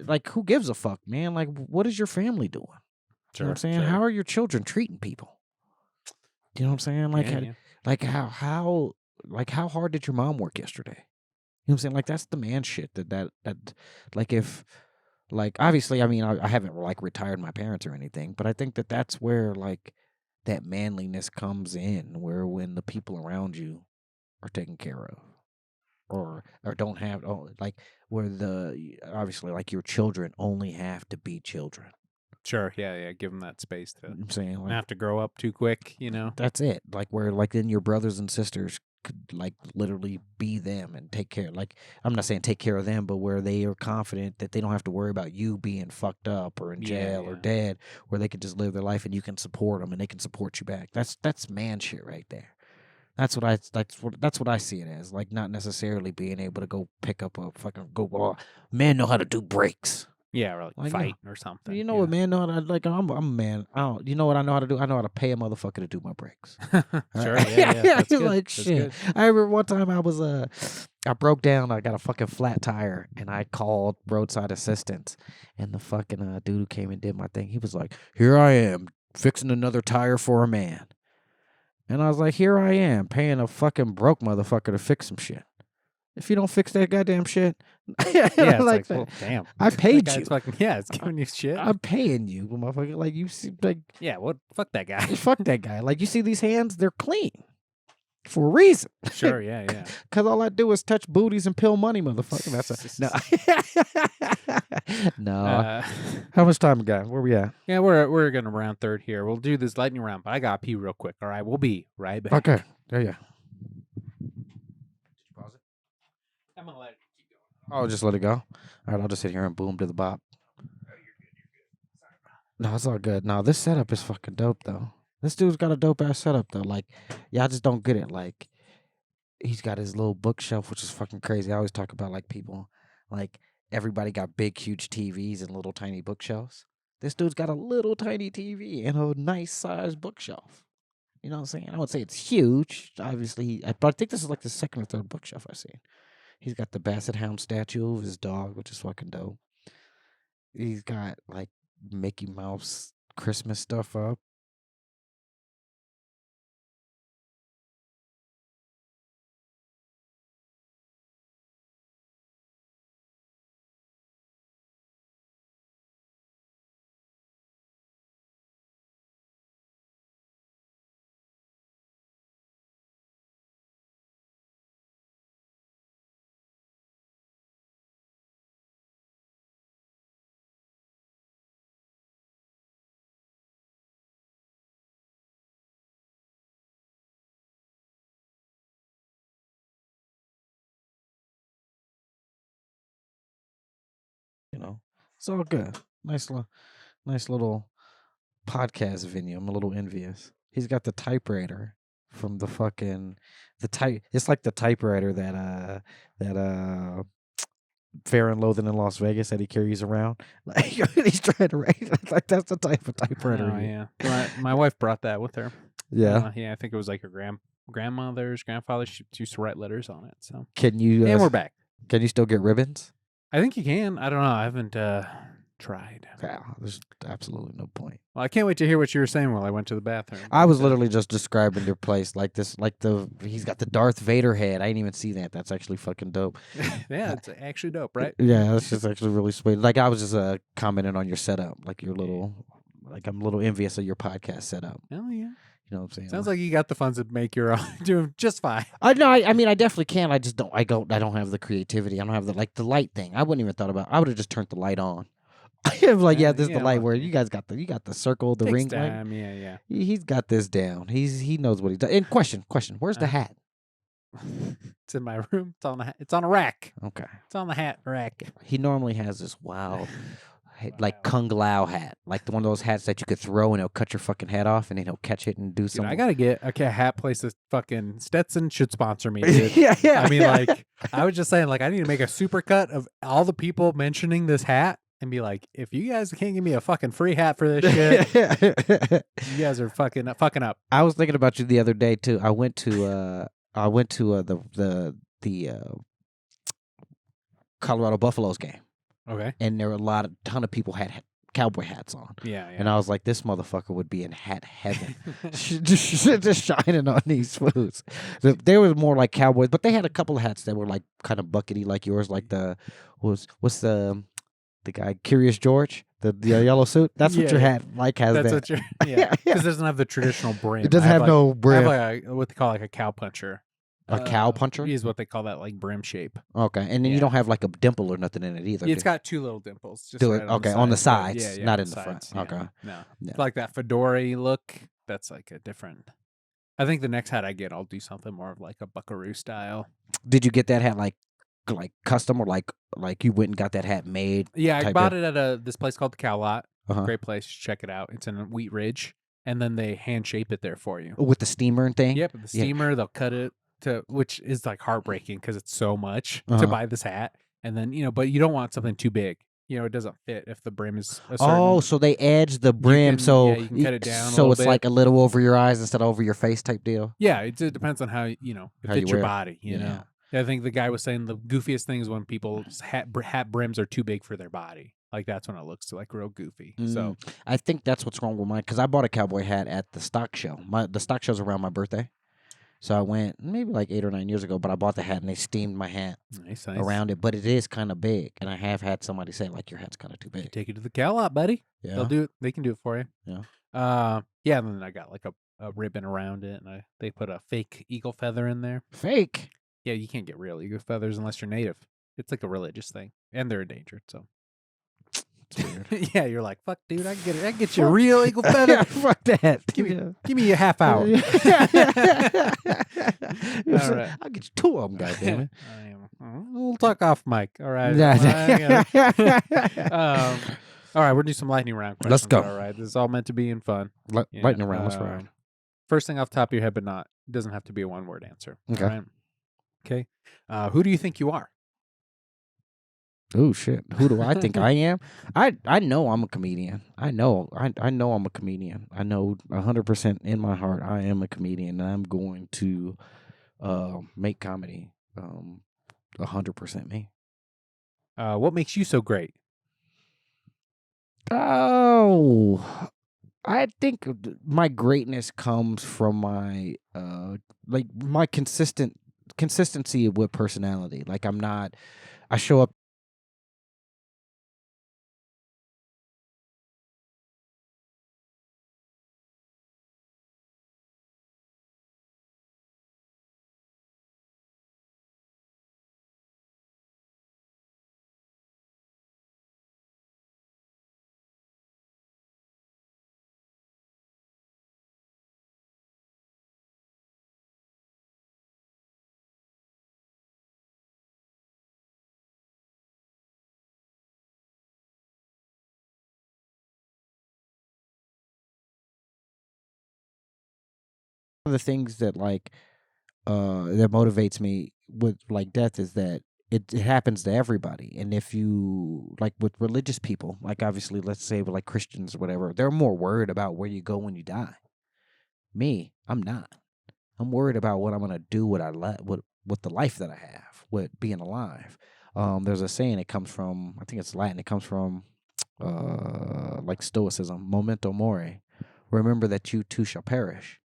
Like who gives a fuck, man? Like what is your family doing? You know what I'm saying? How are your children treating people? You know what I'm saying? Like how hard did your mom work yesterday? You know what I'm saying? Like that's the man shit that like if like obviously I mean I haven't like retired my parents or anything, but I think that's where like that manliness comes in, where when the people around you are taken care of or don't have like where obviously like your children only have to be children. Sure, yeah. Give them that space to. I'm saying like, not have to grow up too quick, That's it. Like where like then your brothers and sisters could like literally be them and take care. Like I'm not saying take care of them, but where they are confident that they don't have to worry about you being fucked up or in jail or dead, where they can just live their life and you can support them and they can support you back. That's man shit right there. That's what I see it as. Like not necessarily being able to go pick up a fucking oh, man know how to do brakes. Yeah, or like Like, fight or something. You know what man know how to like I'm a man. You know what I know how to do? I know how to pay a motherfucker to do my brakes. Sure, yeah. That's good. Like That's shit. good. I remember one time I broke down. I got a fucking flat tire, and I called roadside assistance. And the fucking dude who came and did my thing, he was like, "Here I am fixing another tire for a man." And I was like, "Here I am paying a fucking broke motherfucker to fix some shit. If you don't fix that goddamn shit, Yeah, it's like, that. well, damn. I paid That you. guy's fucking, yeah, it's giving you shit. I'm paying you, motherfucker. Like you see, like Yeah, what? Fuck that guy. fuck that guy. Like you see these hands, they're clean for a reason. Sure, yeah. Cause all I do is touch booties and pill money, motherfucker. That's no. How much time we got? Where we at? Yeah, we're gonna round third here. We'll do this lightning round, but I gotta pee real quick. All right, we'll be right back. Okay. Yeah. Pause it. I'm gonna let it keep going. I'll just let it go. All right, I'll just sit here and boom to the bop. Oh, you're good. No, it's all good. No, this setup is fucking dope though. This dude's got a dope ass setup though. Like, yeah, I just don't get it. Like, he's got his little bookshelf, which is fucking crazy. I always talk about like people, like everybody got big, huge TVs and little tiny bookshelves. This dude's got a little tiny TV and a nice sized bookshelf. You know what I'm saying? I would say it's huge. Obviously, but I think this is like the second or third bookshelf I've seen. He's got the Basset Hound statue of his dog, which is fucking dope. He's got like Mickey Mouse Christmas stuff up. You know, it's all good. Nice little podcast venue. I'm a little envious. He's got the typewriter from the fucking It's like the typewriter that Fair and Loathing in Las Vegas that he carries around. Like he's trying to write. Like that's the type of typewriter. Oh yeah. My wife brought that with her. Yeah. Yeah. I think it was like her grandmother's grandfather. She used to write letters on it. So. Can you? And we're back. Can you still get ribbons? I think you can. I don't know. I haven't tried. Yeah, there's absolutely no point. Well, I can't wait to hear what you were saying while I went to the bathroom. I was literally just describing your place like this, he's got the Darth Vader head. I didn't even see that. That's actually fucking dope. Yeah, it's actually dope, right? Yeah, that's just actually really sweet. Like I was just commenting on your setup, like your little, like I'm a little envious of your podcast setup. Oh yeah. You know what I'm saying? Sounds like you got the funds to make your own. Doing just fine. I mean, I definitely can. I just don't. I don't have the creativity. I don't have the light thing. I wouldn't even thought about. I would have just turned the light on. I'm like, yeah, this is the light where you guys got the circle, the ring light. Yeah. He's got this down. He knows what he does. And question, where's the hat? It's in my room. It's on a rack. Okay. It's on the hat rack. He normally has this wild, like Kung Lao hat, like one of those hats that you could throw and it'll cut your fucking head off, and then he'll catch it and do something. I gotta get a hat place. That fucking Stetson should sponsor me. Dude. yeah. I mean, like, I was just saying, like, I need to make a super cut of all the people mentioning this hat. And be like, if you guys can't give me a fucking free hat for this shit, you guys are fucking up. I was thinking about you the other day too. I went to the Colorado Buffaloes game. Okay. And there were a ton of people had cowboy hats on. Yeah. And I was like, this motherfucker would be in hat heaven, just shining on these foods. They were more like cowboys, but they had a couple of hats that were like kind of buckety, like yours, like what's the guy Curious George, the yellow suit. That's what your hat has. That's what because it doesn't have the traditional brim. It doesn't have no brim. I have what they call like a cow puncher. A cow puncher is what they call that, like brim shape. Okay, and then you don't have like a dimple or nothing in it either. It's got two little dimples. Just on the sides, not in the front. Yeah, okay, no, it's like that fedora look. That's like a different. I think the next hat I get, I'll do something more of like a buckaroo style. Did you get that hat like custom or like you went and got that hat made? Yeah, I bought it at this place called the Cow Lot. Uh-huh. Great place. Check it out. It's in Wheat Ridge. and then they hand shape it there for you. With the steamer and thing. Yep, the Yeah. steamer, they'll cut it to, which is like heartbreaking because it's so much to Uh-huh. buy this hat, and then but you don't want something too big. It doesn't fit if the brim is a Oh, certain. so they edge the brim, Yeah, you can cut it down a so little it's bit. like a little over your eyes instead of over your face type deal. Yeah, it depends on how it How fits you your wear it. body. Yeah. I think the guy was saying the goofiest thing is when people's hat brims are too big for their body. Like that's when it looks like real goofy. So I think that's what's wrong with mine because I bought a cowboy hat at the stock show. The stock show's around my birthday, so I went maybe like 8 or 9 years ago. But I bought the hat and they steamed my hat nice. around it. But it is kind of big, and I have had somebody say like your hat's kind of too big. Take it to the cow lot, buddy. Yeah, They'll do it. They can do it for you. Yeah. Yeah. And then I got like a ribbon around it, and they put a fake eagle feather in there. Fake. Yeah, you can't get real eagle feathers unless you're native. It's like a religious thing, and they're endangered. So it's weird. Yeah, you're like, fuck, dude, I can get it. I can get you a real eagle feather. Yeah, fuck that. Give me a half hour. All right. I'll get you 2 of them, goddammit. We'll talk off mic. All right. All right, we'll do some lightning round questions. Let's go. All right, this is all meant to be in fun. Lightning round. Let's ride. First thing off the top of your head, but not. It doesn't have to be a one-word answer. Okay. All right? Okay. Who do you think you are? Oh shit! Who do I think I am? I know I'm a comedian. I know I'm a comedian. I know 100% in my heart I am a comedian, and I'm going to make comedy 100% me. What makes you so great? Oh, I think my greatness comes from my my consistency with personality. Like I show up. One of the things that that motivates me with like death is that it happens to everybody. And if you like with religious people, like obviously let's say with like Christians or whatever, they're more worried about where you go when you die. Me, I'm not. I'm worried about what I'm gonna do with the life that I have, with being alive. There's a saying, it comes from, I think it's Latin, it comes from like Stoicism, memento mori. Remember that you too shall perish.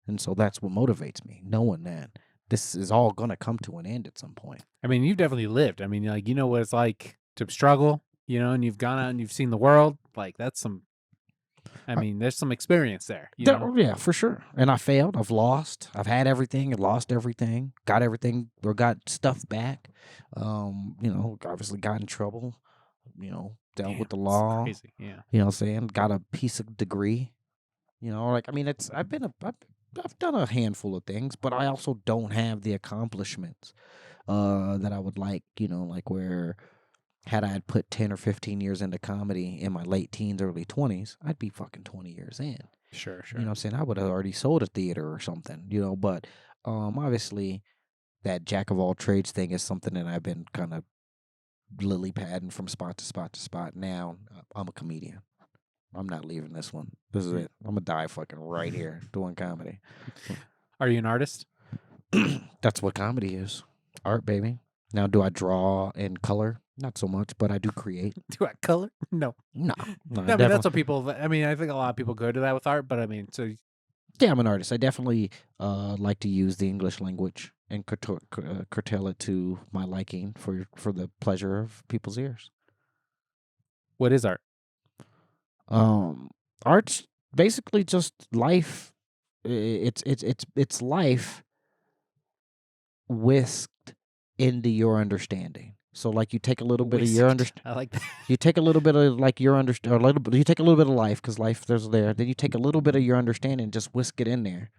And so that's what motivates me, knowing that this is all going to come to an end at some point. I mean, you've definitely lived. I mean, like, you know what it's like to struggle, and you've gone out and you've seen the world. Like, that's there's some experience there. Yeah, for sure. And I failed. I've lost. I've had everything and lost everything. Got everything or got stuff back. Obviously got in trouble, dealt with the law. Crazy. Yeah. You know what I'm saying? Got a piece of degree. I've done a handful of things, but I also don't have the accomplishments that I would like, like where had I had put 10 or 15 years into comedy in my late teens, early 20s, I'd be fucking 20 years in. Sure. You know what I'm saying? I would have already sold a theater or something, but obviously that jack of all trades thing is something that I've been kind of lily padding from spot to spot to spot. Now I'm a comedian. I'm not leaving this one. This is it. I'm gonna die fucking right here doing comedy. Are you an artist? That's what comedy is. Art, baby. Now, do I draw in color? Not so much, but I do create. Do I color? No. No. I mean, that's what people. I mean, I think a lot of people go to that with art, but I mean, so. Yeah, I'm an artist. I definitely like to use the English language and curtail it to my liking for the pleasure of people's ears. What is art? Art's basically just life. It's life whisked into your understanding. So like you take a little bit of your understanding. I like that. You take a little bit of like your you take a little bit of life because life there's there. Then you take a little bit of your understanding, and just whisk it in there,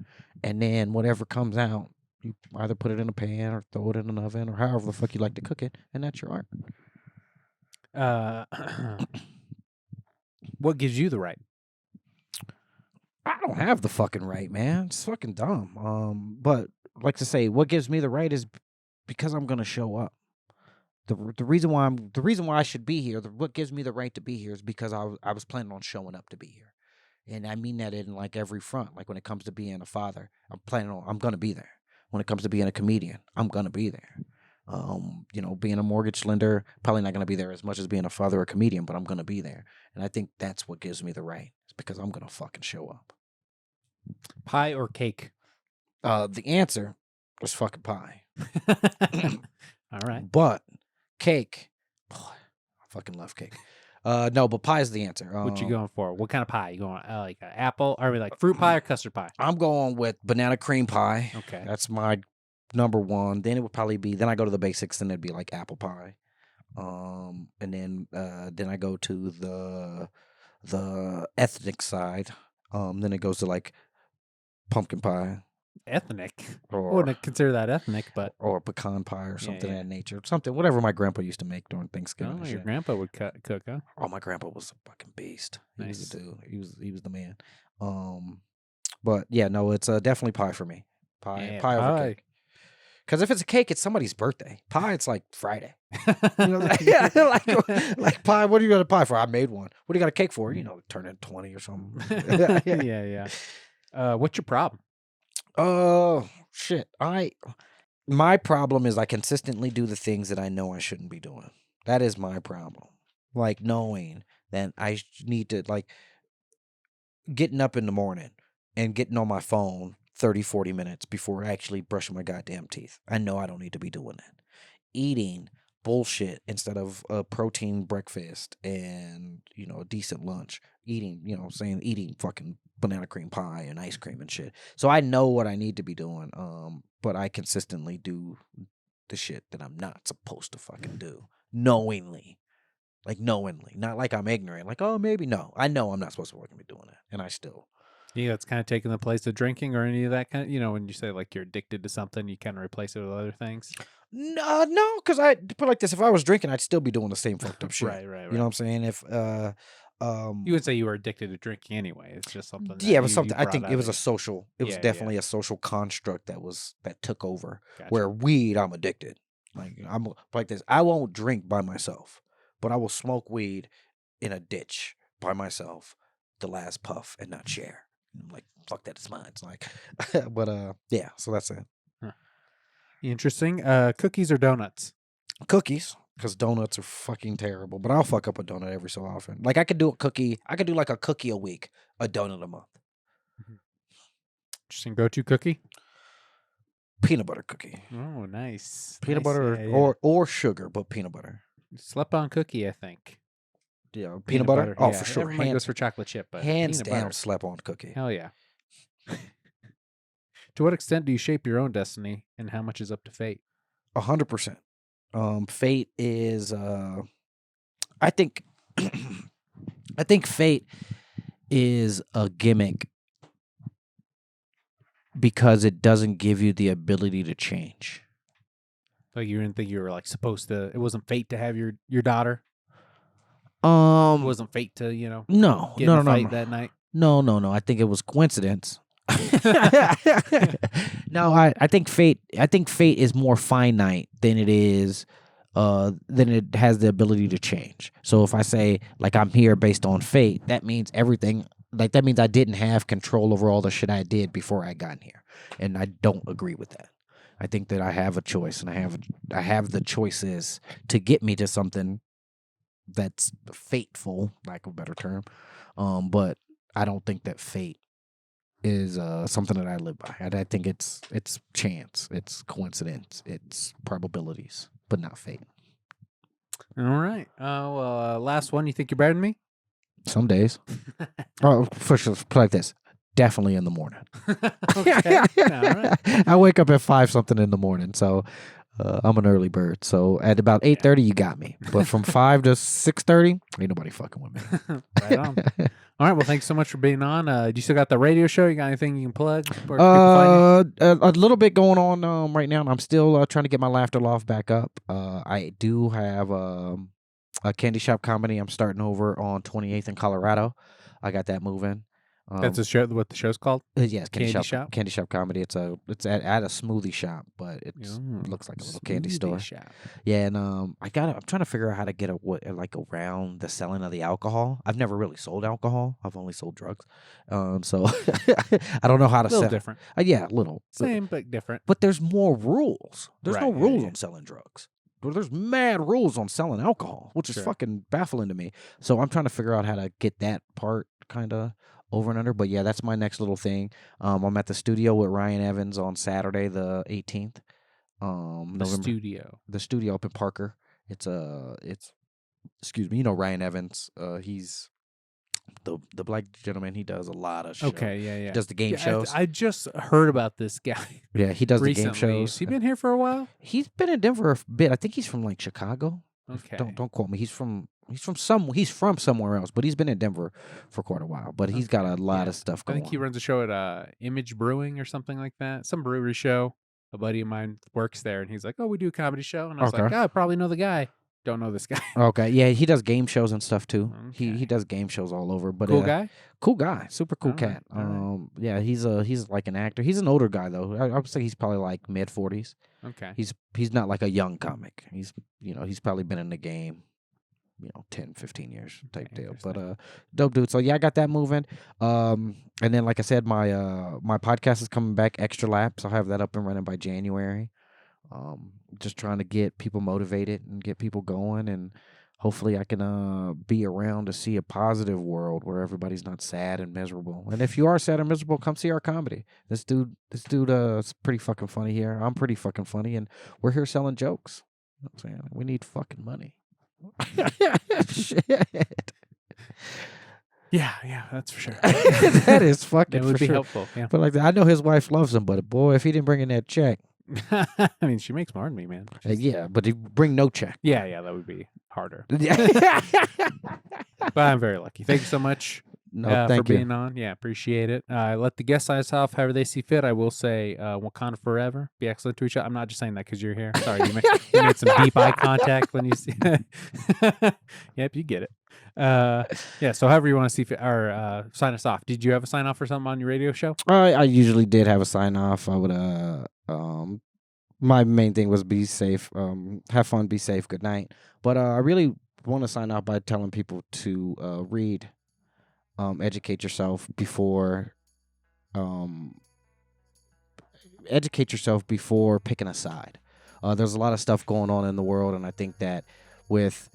and then whatever comes out, you either put it in a pan or throw it in an oven or however the fuck you like to cook it, and that's your art. What gives you the right? I don't have the fucking right, man. It's fucking dumb. But like to say, what gives me the right is because I'm gonna show up. The reason why I should be here, what gives me the right to be here is because I was planning on showing up to be here. And I mean that in like every front. Like when it comes to being a father, I'm gonna be there. When it comes to being a comedian, I'm gonna be there. Being a mortgage lender, probably not gonna be there as much as being a father or a comedian, but I'm gonna be there. And I think that's what gives me the right. It's because I'm gonna fucking show up. Pie or cake? The answer was fucking pie. All right. But cake, boy, I fucking love cake. No, but pie is the answer. What you going for? What kind of pie? You going like an apple? Or like fruit pie or custard pie? I'm going with banana cream pie. Okay. That's my number one. Then it would probably be, then I go to the basics, then it'd be like apple pie. And then I go to the ethnic side. Then it goes to like pumpkin pie. Ethnic? I Or wouldn't consider that ethnic, but or pecan pie or something of yeah. that nature. Something, whatever my grandpa used to make during Thanksgiving. oh, and your shit. grandpa would cook, huh? Oh, my grandpa was a fucking beast. He was Nice. a dude. He was the man. But yeah, no, it's definitely pie for me. Pie over cake. Because if it's a cake, it's somebody's birthday. Pie, it's like Friday. You know, like pie. What do you got a pie for? I made one. What do you got a cake for? You know, turn it 20 or something. yeah. What's your problem? Oh shit! My problem is I consistently do the things that I know I shouldn't be doing. That is my problem. Like knowing that I need to, like getting up in the morning and getting on my phone 30, 40 minutes before actually brushing my goddamn teeth. I know I don't need to be doing that. Eating bullshit instead of a protein breakfast and, a decent lunch. Eating, eating fucking banana cream pie and ice cream and shit. So I know what I need to be doing, but I consistently do the shit that I'm not supposed to fucking do. Knowingly. Like knowingly. Not like I'm ignorant. Like, oh, maybe. No. I know I'm not supposed to fucking be doing that. And I still. Yeah, it's kind of taking the place of drinking or any of that kind of, when you say like you're addicted to something, you kind of replace it with other things. No, because I put it like this. If I was drinking, I'd still be doing the same fucked up shit. Right. You know what I'm saying? If you would say you were addicted to drinking anyway. It's just something. Yeah, it was something. I think it was a social. It was Yeah, definitely a social construct that took over. Gotcha. Where weed, I'm addicted. Like I'm like this. I won't drink by myself, but I will smoke weed in a ditch by myself, the last puff, and not share. I'm like, fuck that, it's mine. It's like, but yeah. So that's it. Huh. Interesting. Cookies or donuts? Cookies. Because donuts are fucking terrible, but I'll fuck up a donut every so often. Like I could do a cookie. I could do like a cookie a week, a donut a month. Interesting. Go-to cookie? Peanut butter cookie. Oh, nice. Peanut Nice, butter yeah. or sugar, but peanut butter. Slept on cookie, I think. Yeah, peanut butter. Oh, yeah. for sure. Everybody goes for chocolate chip, but hands peanut down, butter. slept on cookie. Hell yeah. To what extent do you shape your own destiny, and how much is up to fate? 100%. Fate is. I think. I think fate is a gimmick because it doesn't give you the ability to change. Like you didn't think you were like supposed to. It wasn't fate to have your daughter. It wasn't fate to No, get in a fight that night. No. I think it was coincidence. No, I think fate. I think fate is more finite than it is. Then it has the ability to change. So if I say like I'm here based on fate, that means everything. Like that means I didn't have control over all the shit I did before I got here, and I don't agree with that. I think that I have a choice, and I have the choices to get me to something that's fateful, lack of a better term. But I don't think that fate is something that I live by. I think it's chance, it's coincidence, it's probabilities, but not fate. All right. Well, last one. You think you're better than me? Some days. Oh, for sure. Put like this. Definitely in the morning. Okay. All right. I wake up at 5 something in the morning, so I'm an early bird. So at about 8:30, you got me. But from 5 to 6:30, ain't nobody fucking with me. Right on. All right. Well, thanks so much for being on. Do you still got the radio show? You got anything you can plug? Where can people find you? A little bit going on right now. I'm still trying to get my Laughter Loft back up. I do have a Candy Shop Comedy. I'm starting over on 28th in Colorado. I got that moving. That's a show. What the show's called? Yes, Candy Shop? Candy Shop Comedy. It's at a smoothie shop, but it looks like a little candy store. Smoothie shop. Yeah, and I'm trying to figure out how to get around the selling of the alcohol. I've never really sold alcohol. I've only sold drugs. So I don't know how to A little sell. different. Yeah, a little. Same, but different. But there's more rules. There's no Right, yeah, rules yeah. on selling drugs. There's mad rules on selling alcohol, which is Sure. fucking baffling to me. So I'm trying to figure out how to get that part kind of over and under. But yeah, that's my next little thing. I'm at the studio with Ryan Evans on Saturday the 18th. Studio. The studio up in Parker. It's excuse me, you know Ryan Evans. He's the black gentleman. He does a lot of shows. Okay, yeah. He does the game shows. I just heard about this guy. Yeah, he does recently. the game shows. Has he been here for a while? He's been in Denver a bit. I think he's from like Chicago. Okay. Don't quote me. He's from somewhere else, but he's been in Denver for quite a while. But he's got a lot of stuff I going. think he runs a show at Image Brewing or something like that. Some brewery show. A buddy of mine works there, and he's like, "Oh, we do a comedy show." And I was like, Okay. "Oh, I probably know the guy." Don't know this guy. Okay, yeah, he does game shows and stuff too. He Okay. does game shows all over. But Cool guy. super cool All right, cat. all right. Yeah, he's like an actor. He's an older guy though. I would say he's probably like mid 40s. Okay. He's not like a young comic. He's probably been in the game, 10, 15 years type deal. But dope dude. So yeah, I got that moving. And then like I said, my podcast is coming back, Extra Laps. I'll have that up and running by January. Just trying to get people motivated and get people going, and hopefully I can be around to see a positive world where everybody's not sad and miserable. And if you are sad and miserable, come see our comedy. This dude is pretty fucking funny here. I'm pretty fucking funny, and we're here selling jokes. You know what I'm saying? We need fucking money. Shit. Yeah, that's for sure. That is fucking That would for be sure. helpful. Yeah. But like, I know his wife loves him, but boy, if he didn't bring in that check, I mean, she makes more than me, man. yeah, but he bring no check. Yeah, that would be harder. Yeah. But I'm very lucky. Thank you so much No, for thank you. being on. Yeah, appreciate it. Let the guest size off however they see fit. I will say Wakanda forever. Be excellent to each other. I'm not just saying that because you're here. Sorry, you made some deep eye contact when you see Yep, you get it. Yeah, so however you want to see fit, or sign us off. Did you have a sign off for something on your radio show? I usually did have a sign off. I would my main thing was be safe, have fun, be safe, good night. But I really want to sign off by telling people to read, educate yourself before picking a side. There's a lot of stuff going on in the world, and I think that with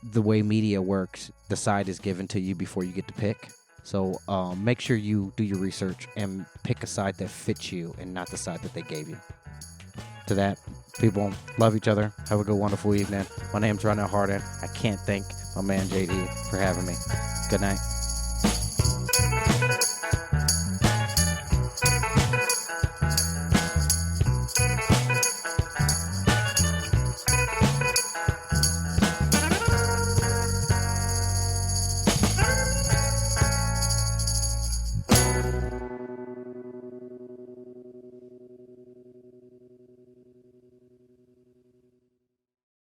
the way media works, the side is given to you before you get to pick. So make sure you do your research and pick a side that fits you and not the side that they gave you. To that, people, love each other. Have a good, wonderful evening. My name's Ronell Hardin. I can't thank my man JD for having me. Good night.